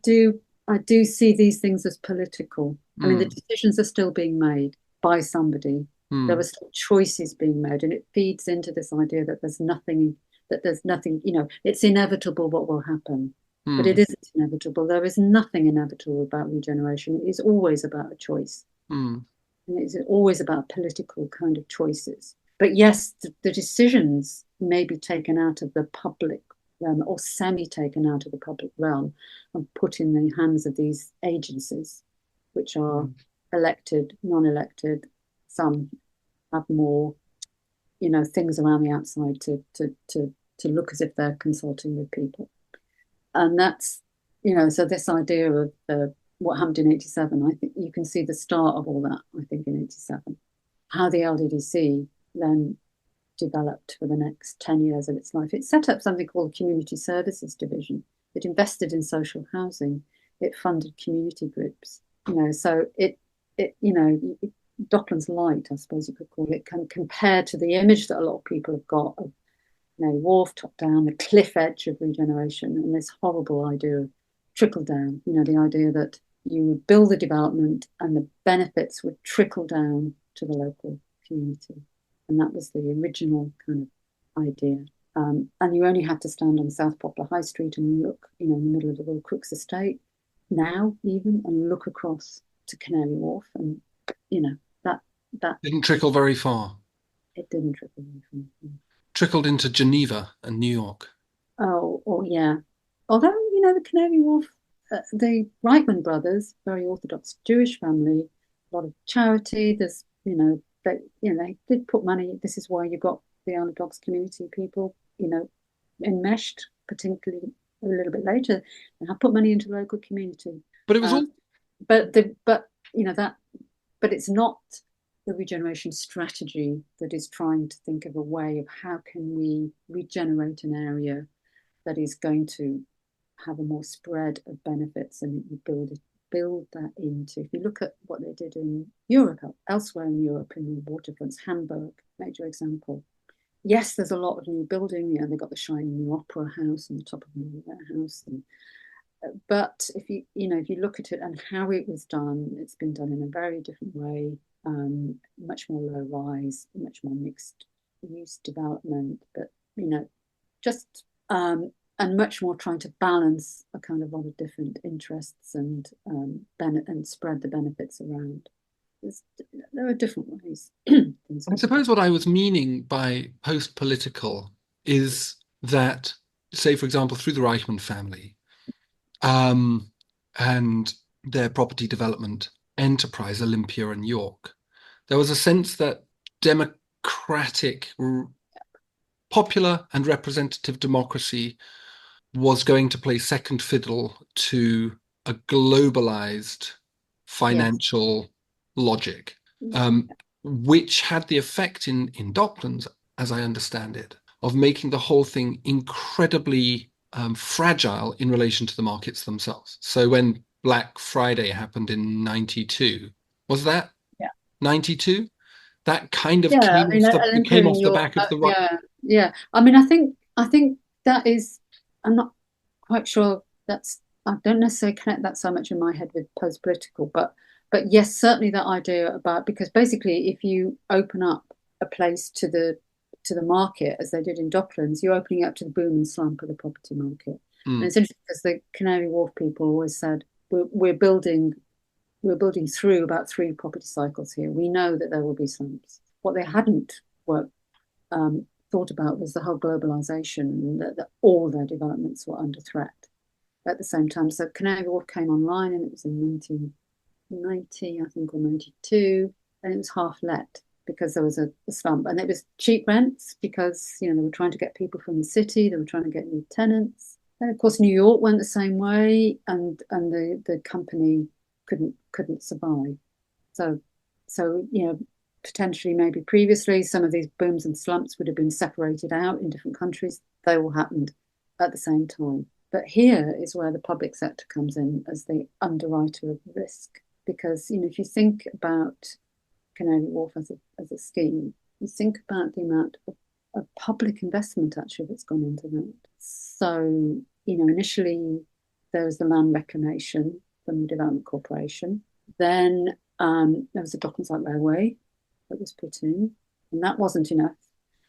do see these things as political. I mean, the decisions are still being made by somebody. There are still choices being made, and it feeds into this idea that there's nothing, it's inevitable what will happen. But it isn't inevitable. There is nothing inevitable about regeneration. It is always about a choice. And it's always about political kind of choices. But yes, the decisions may be taken out of the public realm or semi-taken out of the public realm and put in the hands of these agencies, which are elected, non-elected. Some have more, things around the outside to look as if they're consulting with people. And that's, so this idea of what happened in 87, I think you can see the start of all that, I think, in 87. How the LDDC then developed for the next 10 years of its life. It set up something called the Community Services Division. It invested in social housing. It funded community groups. So Docklands Light, I suppose you could call it, compared to the image that a lot of people have got of wharf top down, the cliff edge of regeneration, and this horrible idea of trickle down. The idea that you would build the development and the benefits would trickle down to the local community. And that was the original kind of idea. And you only had to stand on South Poplar High Street and look, in the middle of the Royal Crooks Estate, now even, and look across to Canary Wharf. And, that didn't trickle very far. It didn't trickle very far. Trickled into Geneva and New York. Oh, yeah. Although, the Canary Wharf, the Reitman brothers, very Orthodox Jewish family, a lot of charity. There's, they did put money. This is why you got the Orthodox community people, enmeshed, particularly a little bit later, and have put money into the local community. But it was all. But it's not the regeneration strategy that is trying to think of a way of how can we regenerate an area that is going to have a more spread of benefits, and you build that into. If you look at what they did in Europe, elsewhere in Europe, in the waterfronts, Hamburg, major example. Yes, there's a lot of new building. They've got the shiny new opera house on the top of the warehouse. But if you look at it and how it was done, it's been done in a very different way. Much more low rise, much more mixed use development, but and much more trying to balance a kind of lot of different interests and spread the benefits around. there are different ways. I suppose what I was meaning by post-political is that, say, for example, through the Reichmann family, um, and their property development enterprise, Olympia and York, there was a sense that democratic, popular and representative democracy was going to play second fiddle to a globalized financial logic, which had the effect in Docklands, as I understand it, of making the whole thing incredibly fragile in relation to the markets themselves. So when Black Friday happened in 92, was that 92? That kind of Yeah, I mean, came Olympia in off the York, back of the yeah. I mean, I think that is. I'm not quite sure. I don't necessarily connect that so much in my head with post-political, but yes, certainly that idea about, because basically, if you open up a place to the market as they did in Docklands, you're opening up to the boom and slump of the property market. And it's interesting because the Canary Wharf people always said we're building through about 3 property cycles here. We know that there will be slumps. What they hadn't thought about was the whole globalization, that all their developments were under threat at the same time. So Canary Wharf came online, and it was in 1990, I think, or 92, and it was half let because there was a slump. And it was cheap rents because, they were trying to get people from the city, they were trying to get new tenants. And of course, New York went the same way, and the company couldn't survive. So potentially maybe previously some of these booms and slumps would have been separated out in different countries. They all happened at the same time. But here is where the public sector comes in as the underwriter of risk, because if you think about Canary Wharf as a scheme, you think about the amount of public investment actually that's gone into that. So initially there was the land reclamation from the Development Corporation. Then there was the Docklands Light Railway that was put in, and that wasn't enough.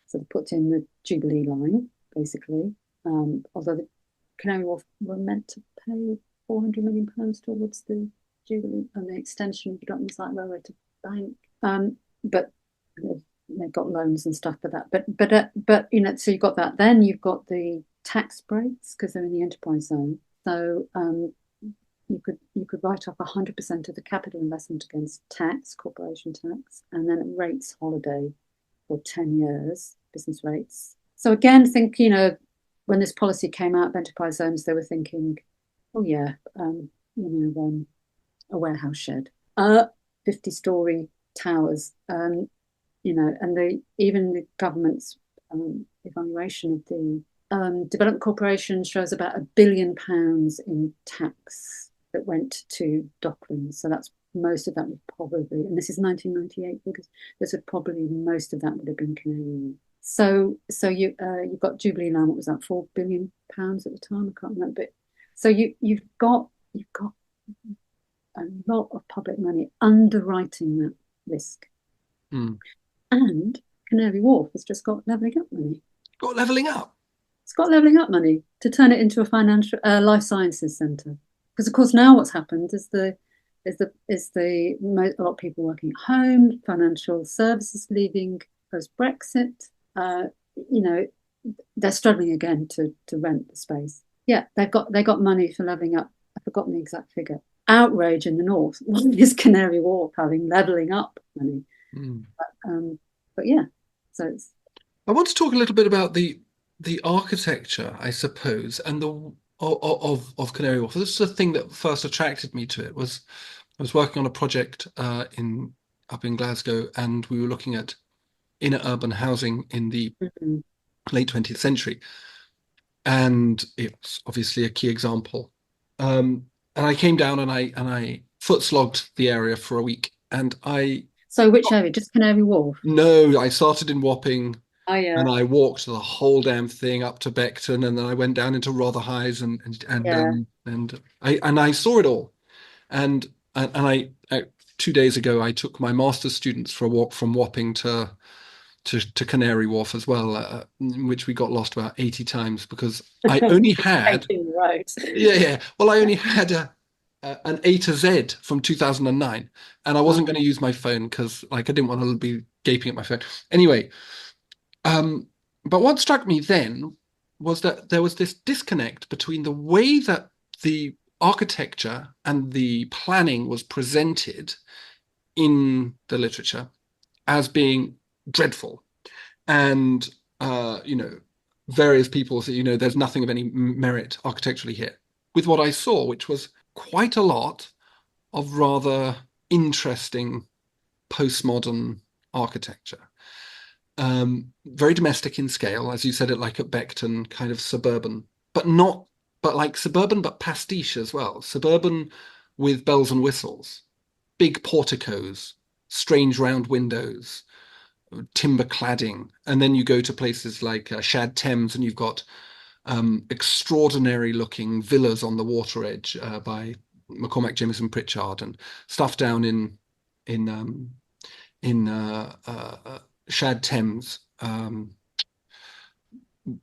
So they put in the Jubilee line, basically. Although the Canary Wharf were meant to pay £400 million towards the Jubilee and the extension of the Docklands Light Railway to bank. But they got loans and stuff for that. But so you've got that. Then you've got the tax breaks because they're in the enterprise zone. So you could write off 100% of the capital investment against corporation tax, and then it rates holiday for 10 years, business rates. So again, think, when this policy came out of enterprise zones, they were thinking, oh yeah, a warehouse shed, 50-story towers, and even the government's evaluation of the Development Corporation shows about £1 billion in tax that went to Docklands. So that's most of that would probably, and this is 1998 because most of that would have been Canadian. So you've got Jubilee Land. What was that? £4 billion at the time. I can't remember. But so you've got a lot of public money underwriting that risk, and Canary Wharf has just got levelling up money. Got levelling up. It's got levelling up money to turn it into a financial life sciences centre. Because of course now what's happened is a lot of people working at home, financial services leaving post Brexit. They're struggling again to rent the space. Yeah, they got money for levelling up. I've forgotten the exact figure. Outrage in the north. What is Canary Wharf having levelling up money? But yeah, so it's. I want to talk a little bit about the architecture, I suppose, and of Canary Wharf. This is the thing that first attracted me to it. I was working on a project up in Glasgow, and we were looking at inner urban housing in the late 20th century, and it's obviously a key example. And I came down and I foot slogged the area for a week, and So which area? Just Canary Wharf? No, I started in Wapping. Oh yeah. And I walked the whole damn thing up to Beckton, and then I went down into Rotherhithe, and I saw it all. And I 2 days ago I took my master's students for a walk from Wapping to Canary Wharf as well, in which we got lost about 80 times because I only had right. yeah. Well, I only had an A to Z from 2009, and I wasn't going to use my phone because like I didn't want to be gaping at my phone. Anyway, um, but what struck me then was that there was this disconnect between the way that the architecture and the planning was presented in the literature as being dreadful, and various people say, there's nothing of any merit architecturally here, with what I saw, which was quite a lot of rather interesting postmodern architecture. Very domestic in scale, as you said it, like at Beckton, kind of suburban, but like suburban, but pastiche as well. Suburban with bells and whistles, big porticos, strange round windows, timber cladding. And then you go to places like Shad Thames and you've got extraordinary looking villas on the water edge by McCormack, Jameson, Pritchard, and stuff down in Shad Thames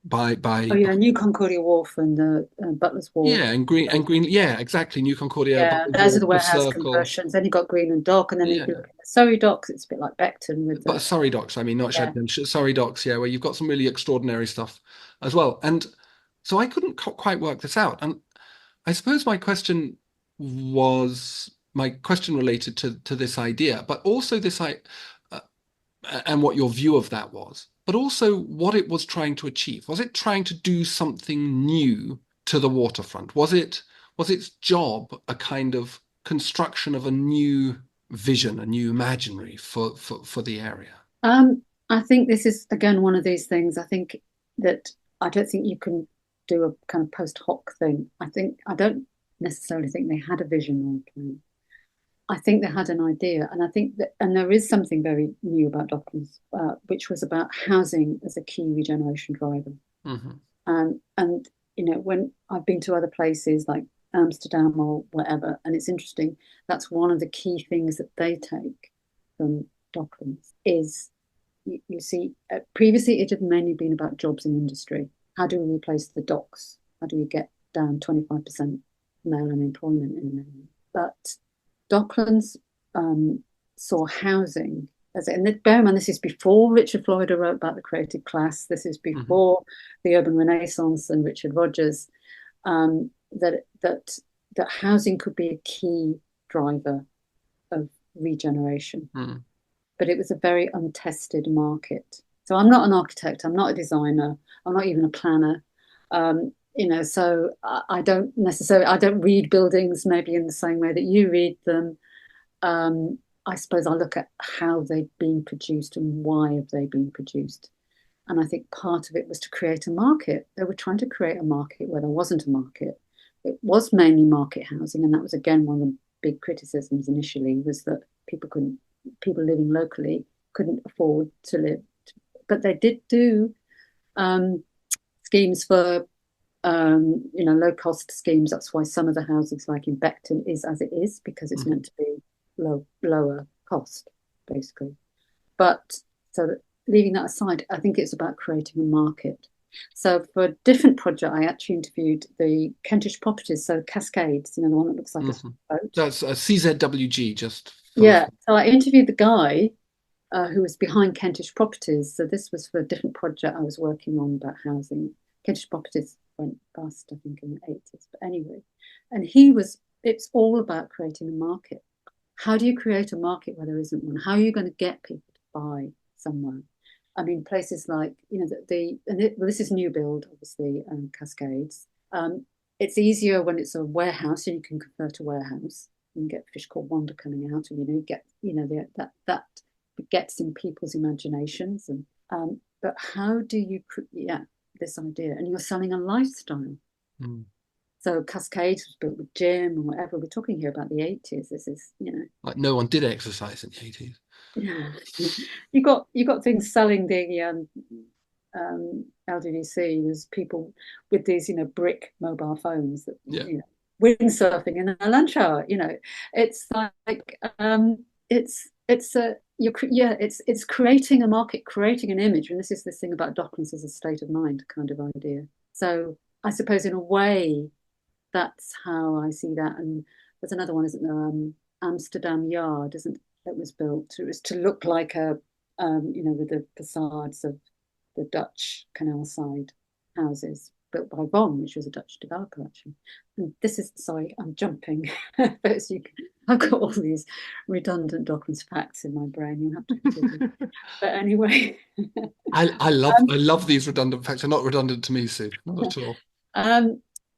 by Oh yeah, New Concordia Wharf and Butler's Wharf. yeah, and green, yeah, exactly, New Concordia, Yeah, Butler's those are Wharf, the the warehouse Circle. conversions. Then you've got Green and Dock, and then if you Yeah, look at the Surrey Docks, it's a bit like Beckton with but the Surrey Docks, I mean, not yeah. Shad Thames, Surrey Docks, yeah, where you've got some really extraordinary stuff as well. And so I couldn't quite work this out. And I suppose my question related to this idea, but also uh, and what your view of that was, but also what it was trying to achieve. Was it trying to do something new to the waterfront? Was its job a kind of construction of a new vision, a new imaginary for the area? I think this is again one of these things. I think that I don't think you can do a kind of post hoc thing. I don't necessarily think they had a vision or a plan. I think they had an idea, and I think that, and there is something very new about Docklands, which was about housing as a key regeneration driver. Hmm. And when I've been to other places like Amsterdam or whatever, and it's interesting, that's one of the key things that they take from Docklands is you see, previously it had mainly been about jobs in industry. How do we replace the docks? How do we get down 25% male unemployment in an area? But Docklands saw housing and bear in mind, this is before Richard Florida wrote about the creative class. This is Hmm. before the urban renaissance and Richard Rogers. That housing could be a key driver of regeneration, Mm. but it was a very untested market. So I'm not an architect. I'm not a designer. I'm not even a planner. So I don't read buildings maybe in the same way that you read them. I suppose I look at how they've been produced and why have they been produced. And I think part of it was to create a market. They were trying to create a market where there wasn't a market. It was mainly market housing, and that was again one of the big criticisms initially was that people living locally couldn't afford to live. But they did do schemes for low cost schemes. That's why some of the housings, like in Beckton, is as it is because it's Mm. meant to be lower cost, basically. But so that, leaving that aside, I think it's about creating a market. So for a different project, I actually interviewed the Kentish properties, so Cascades, the one that looks like Hmm. a boat. That's a CZWG, just for. Yeah. So I interviewed the guy who was behind Kentish Properties. So this was for a different project I was working on about housing. Kentish Properties went bust, I think, in the 80s. But anyway, and it's all about creating a market. How do you create a market where there isn't one? How are you going to get people to buy somewhere? I mean, places like, this is new build, obviously, Cascades. It's easier when it's a warehouse and you can convert a warehouse and get fish called Wanda coming out, and you get that gets in people's imaginations. And but how do you this idea? And you're selling a lifestyle. Mm. So Cascades was built with gym and whatever. We're talking here about the 80s. This is, Like no one did exercise in the 80s. yeah. You got things selling the LDDC. There's people with these, brick mobile phones that, Yeah. windsurfing in a lunch hour. It's like it's creating a market, creating an image, and this thing about Docklands as a state of mind kind of idea. So I suppose in a way that's how I see that, and there's another one, isn't there? Amsterdam Yard, isn't that was built? It was to look like a, with the facades of the Dutch canal side houses built by Von, which was a Dutch developer actually. And this is, sorry, I'm jumping, but as you can, I've got all these redundant Docklands facts in my brain. You'll have to forgive me. But anyway, I love these redundant facts. They're not redundant to me, Sue, not at all.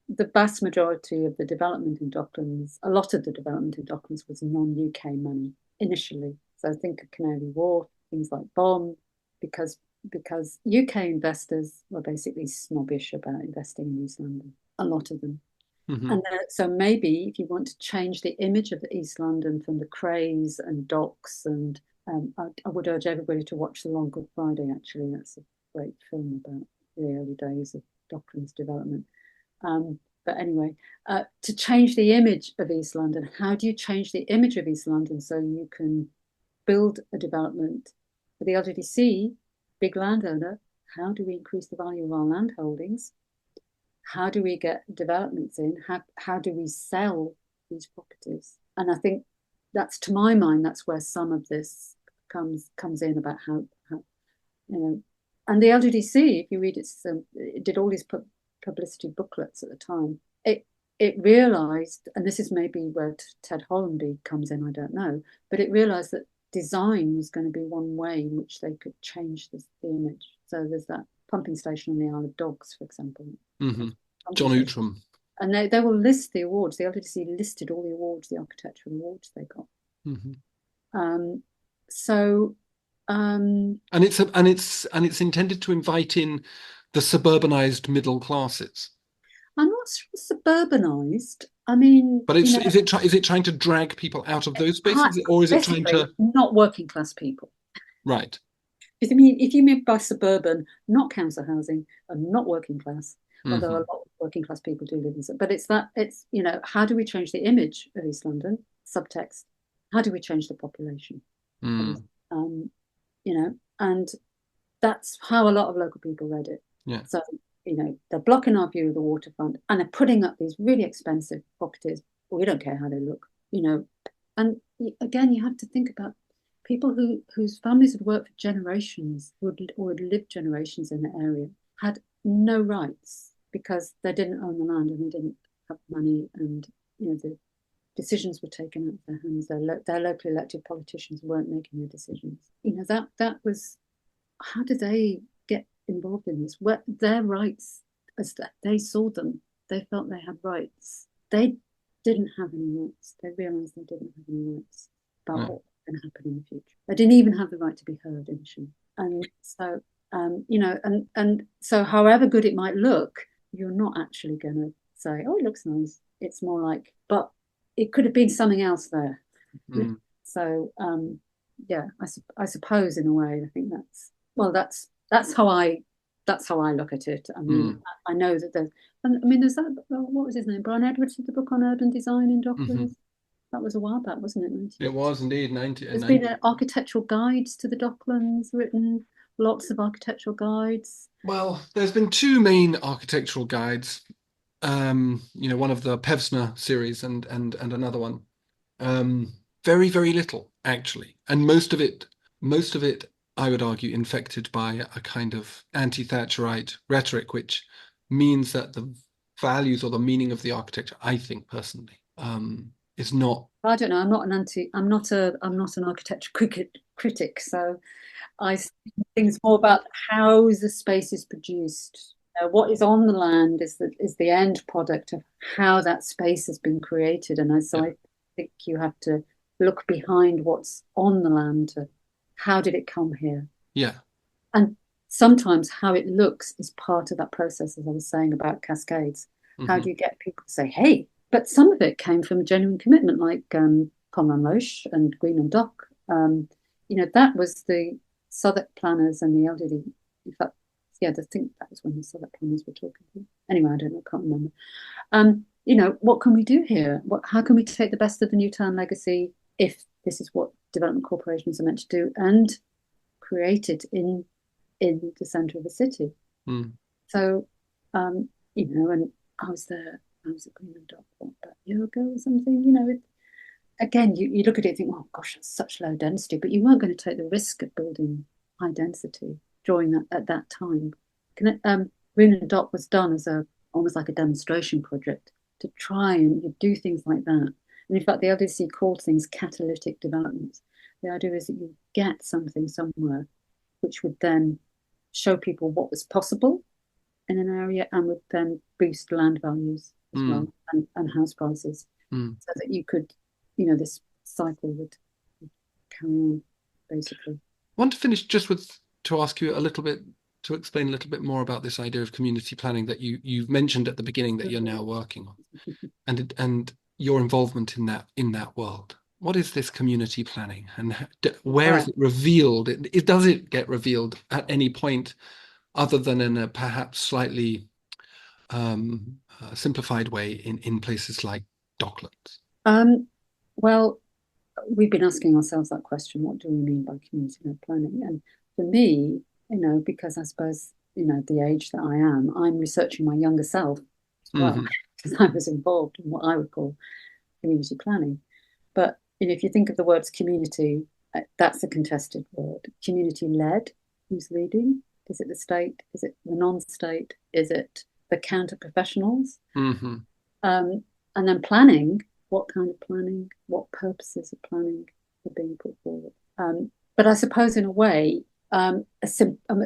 The vast majority of the development in Docklands, a lot of the development in Docklands was non-UK money initially. So think of Canary Wharf, things like Bonn, because UK investors were basically snobbish about investing in East London, a lot of them. Mm-hmm. And so maybe if you want to change the image of East London from the craze and docks, and I would urge everybody to watch The Long Good Friday, actually. That's a great film about the early days of Docklands development. But anyway, to change the image of East London, how do you change the image of East London so you can build a development for the LDDC, big landowner? How do we increase the value of our land holdings? How do we get developments in? How do we sell these properties? And I think that's, to my mind, that's where some of this comes in about how and the LDDC, if you read it did all these publicity booklets at the time. It realised, and this is maybe where Ted Hollenby comes in, I don't know, but it realised that design was going to be one way in which they could change the image. So there's that pumping station on the Isle of Dogs, for example. Mm-hmm. John Outram. And they will list the awards. The LDDC listed all the awards, the architectural awards they got. Mm-hmm. And it's intended to invite in the suburbanized middle classes. I'm not sure suburbanized. I mean, but is it trying to drag people out of those spaces, or is it trying to not working class people? Right. If you mean by suburban, not council housing and not working class, although a lot of working class people do live in. But it's how do we change the image of East London? Subtext. How do we change the population? And that's how a lot of local people read it. Yeah. So, they're blocking our view of the waterfront and they're putting up these really expensive properties. We don't care how they look, And again, you have to think about people whose families had worked for generations, or had lived generations in the area, had no rights because they didn't own the land and they didn't have money, and the decisions were taken out of their hands. Their locally elected politicians weren't making the decisions. That was, how did they get involved in this? Their rights, as they saw them, they felt they had rights. They didn't have any rights. They realised they didn't have any rights about what was going to happen in the future. They didn't even have the right to be heard initially. And so, and so however good it might look, you're not actually going to say, oh, it looks nice. It's more like, but it could have been something else there. So, I suppose in a way, I think that's how I look at it. I mean, I know that there's that. What was his name? Brian Edwards did the book on urban design in Docklands. That was a while back, wasn't it? It was indeed 90. There's been architectural guides to the Docklands written. Lots of architectural guides. Well, there's been two main architectural guides. One of the Pevsner series and another one. Very, very little actually, and most of it, I would argue, infected by a kind of anti-Thatcherite rhetoric, which means that the values or the meaning of the architecture, I think personally, is not. I don't know. I'm not an architecture critic, so I think things more about how the space is produced. What is on the land is the end product of how that space has been created, and I think you have to look behind what's on the land to how did it come here. Yeah. And sometimes how it looks is part of that process, as I was saying about cascades. How do you get people to say, hey, but some of it came from a genuine commitment, like Conran Loesch and Green and Dock. That was the Southwark planners and the LDD. In fact, I think that was when the Southwark planners were talking to. Anyway, I don't know, I can't remember. What can we do here? How can we take the best of the Newtown legacy, if this is what development corporations are meant to do, and create it in the centre of the city? So, and I was there I was at Brownill Dock about a year ago or something. You know, again, you look at it and think, oh gosh, that's such low density, but you weren't going to take the risk of building high density during that at that time. Brownill Dock was done as almost like a demonstration project to try and do things like that. And in fact, the LDDC called things catalytic developments. The idea is that you get something somewhere which would then show people what was possible in an area and would then boost land values as well and house prices so that you could, you know, this cycle would carry on, basically. I want to finish just to ask you a little bit, to explain a little bit more about this idea of community planning that you've mentioned at the beginning that you're now working on, and your involvement in that world. What is this community planning, and where is it revealed? Does it get revealed at any point other than in a perhaps slightly simplified way in places like Docklands? Well, we've been asking ourselves that question, what do we mean by community-led planning? And for me, you know, because I suppose, you know, the age that I am, I'm researching my younger self as well, because I was involved in what I would call community planning. But, you know, if you think of the words community, that's a contested word. Community-led, who's leading? Is it the state? Is it the non-state? Is it the counter-professionals? And then planning, what kind of planning? What purposes of planning are being put forward? But I suppose in a way, a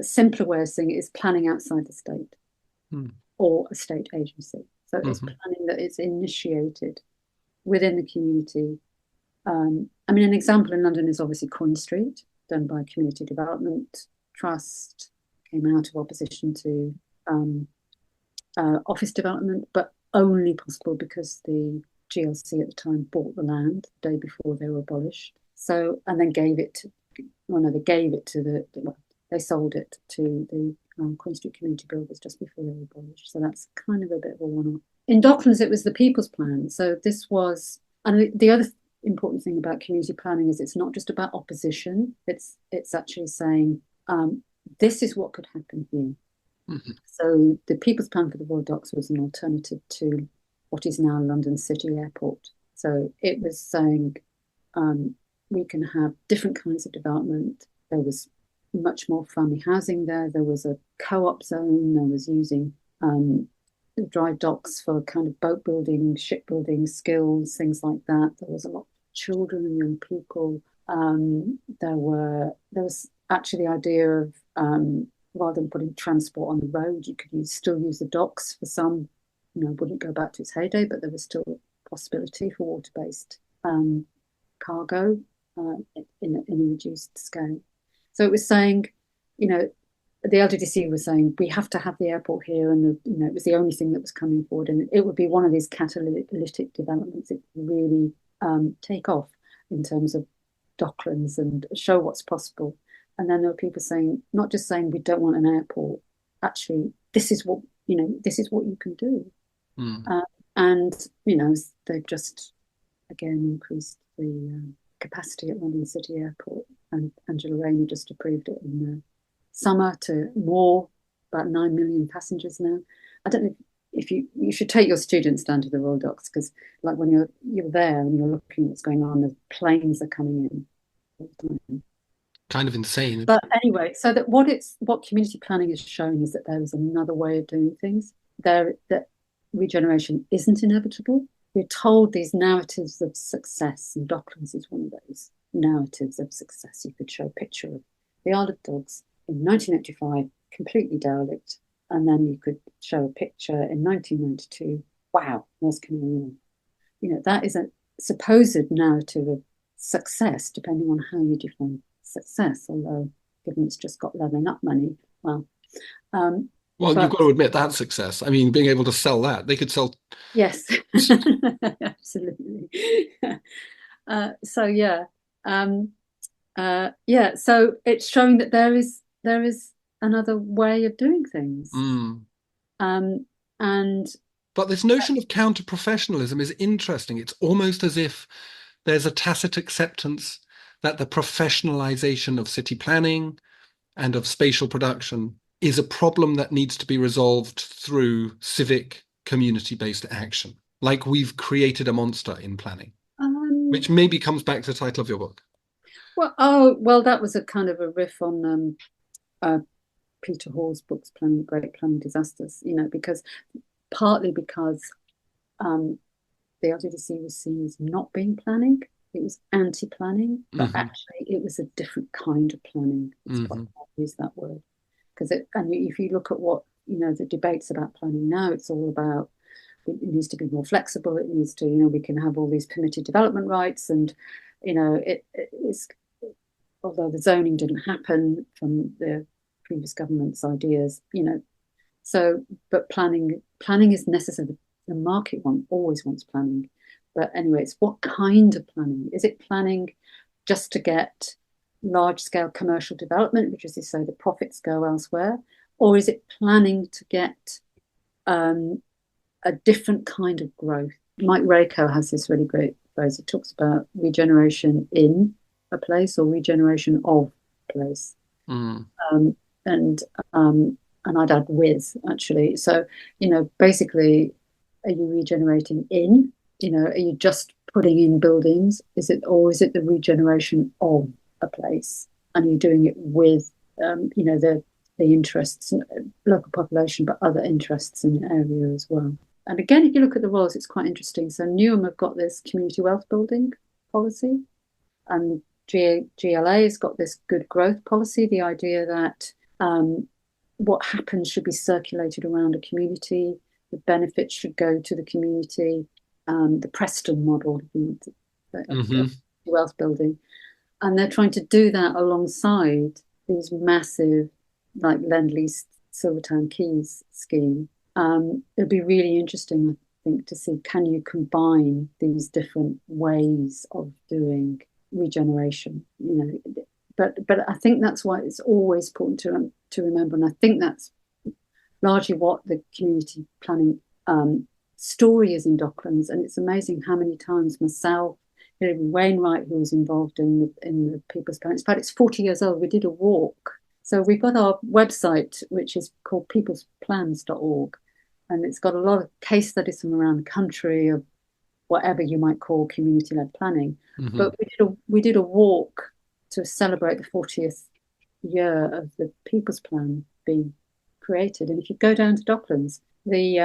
simpler way of saying it is planning outside the state or a state agency. So it's planning that is initiated within the community. I mean, an example in London is obviously Coin Street, done by Community Development Trust, came out of opposition to office development, but only possible because the GLC at the time bought the land the day before they were abolished. So, and then gave it to, well, no, they gave it to they sold it to the Coin Street Community Builders just before they were abolished. So that's kind of a bit of a one-off. In Docklands, it was the People's Plan. So this was, and the other important thing about community planning is it's not just about opposition. It's actually saying, this is what could happen here. So the People's Plan for the Royal Docks was an alternative to what is now London City Airport. So it was saying we can have different kinds of development. There was much more family housing there. There was a co-op zone. There was using dry docks for kind of boat building, shipbuilding skills, things like that. There was a lot of children and young people. There was actually the idea of rather than putting transport on the road, you could still use the docks for some, you know, wouldn't go back to its heyday, but there was still a possibility for water-based cargo in a reduced scale. So it was saying, you know, the LDDC was saying we have to have the airport here, and you know, it was the only thing that was coming forward, and it would be one of these catalytic developments. It would really take off in terms of Docklands and show what's possible. And then there were people saying, not just saying we don't want an airport, actually, this is what, you know, this is what you can do. And, you know, they've just, again, increased the capacity at London City Airport. And Angela Rayner just approved it in the summer to more, about 9 million passengers now. I don't know if you should take your students down to the Royal Docks, because like when you're there and you're looking at what's going on, the planes are coming in. Kind of insane. But anyway, so that what community planning is showing is that there is another way of doing things. That regeneration isn't inevitable. We're told these narratives of success, and Docklands is one of those narratives of success. You could show a picture of the Isle of Dogs in 1985, completely derelict, and then you could show a picture in 1992. Wow, there's Canary Wharf. You know, that is a supposed narrative of success, depending on how you define success, although given it's just got levelling up money, well, you've got to admit that's success. I mean, being able to sell that, they could sell. Yes, absolutely. So yeah, so it's showing that there is another way of doing things. But this notion of counter-professionalism is interesting. It's almost as if there's a tacit acceptance that the professionalization of city planning and of spatial production is a problem that needs to be resolved through civic community-based action? Like we've created a monster in planning, which maybe comes back to the title of your book. Well, that was a kind of a riff on Peter Hall's books, Great Planning Disasters, partly because the LDDC was seen as not being planning. It was anti-planning, but actually it was a different kind of planning. It's quite hard to use that word. If you look at what, the debates about planning now, it's all about it needs to be more flexible. It needs to, we can have all these permitted development rights and, it's, although the zoning didn't happen from the previous government's ideas, but planning is necessary. The market always wants planning. But anyway, it's what kind of planning? Is it planning just to get large-scale commercial development, which is to say the profits go elsewhere? Or is it planning to get a different kind of growth? Mike Rako has this really great phrase. He talks about regeneration in a place or regeneration of a place. And I'd add with, actually. So, basically, are you regenerating in? Are you just putting in buildings? Is it the regeneration of a place? And are you doing it with, the interests, local population, but other interests in the area as well? And again, if you look at the roles, it's quite interesting. So Newham have got this community wealth building policy, and GLA has got this good growth policy, the idea that what happens should be circulated around a community, the benefits should go to the community, the Preston model, the wealth building. And they're trying to do that alongside these massive, like Lend-Lease Silvertown Quays scheme. It'll be really interesting, I think, to see, can you combine these different ways of doing regeneration? But I think that's why it's always important to remember, and I think that's largely what the community planning story is in Docklands. And it's amazing how many times myself, Wainwright, who was involved in the People's Plan. In fact, it's 40 years old. We did a walk. So we've got our website, which is called peoplesplans.org. And it's got a lot of case studies from around the country of whatever you might call community-led planning. But we did a walk to celebrate the 40th year of the People's Plan being created. And if you go down to Docklands, the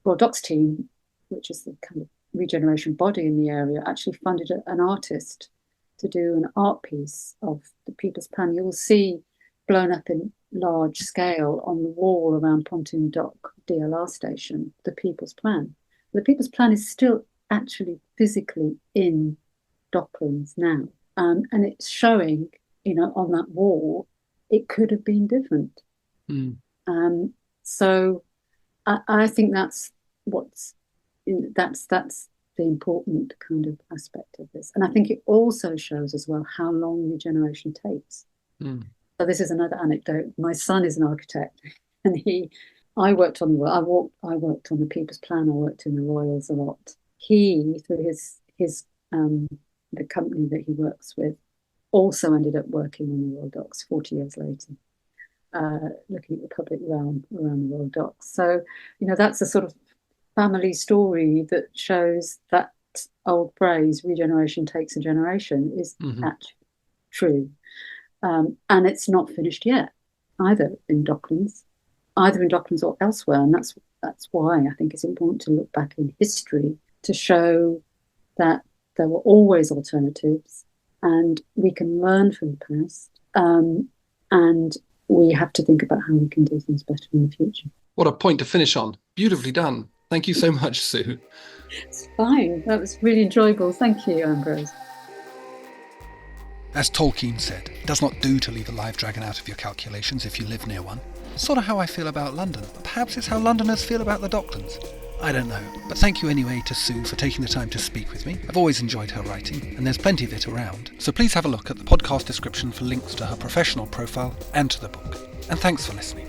Royal Docks team, which is the kind of regeneration body in the area, actually funded an artist to do an art piece of the People's Plan. You will see blown up in large scale on the wall around Pontoon Dock DLR station, the People's Plan. The People's Plan is still actually physically in Docklands now. And it's showing, on that wall, it could have been different. So I think that's the important kind of aspect of this. And I think it also shows as well how long regeneration takes. So this is another anecdote. My son is an architect, and I worked on the People's Plan. I worked in the Royals a lot. He, through his the company that he works with, also ended up working on the Royal Docks 40 years later, looking at the public realm around the Royal Docks. So, that's a sort of family story that shows that old phrase, regeneration takes a generation, is actually true. And it's not finished yet, either in Docklands or elsewhere. And that's why I think it's important to look back in history to show that there were always alternatives, and we can learn from the past, and we have to think about how we can do things better in the future. What a point to finish on. Beautifully done. Thank you so much, Sue. It's fine. That was really enjoyable. Thank you, Ambrose. As Tolkien said, it does not do to leave a live dragon out of your calculations if you live near one. Sort of how I feel about London. Perhaps it's how Londoners feel about the Docklands. I don't know. But thank you anyway to Sue for taking the time to speak with me. I've always enjoyed her writing, and there's plenty of it around. So please have a look at the podcast description for links to her professional profile and to the book. And thanks for listening.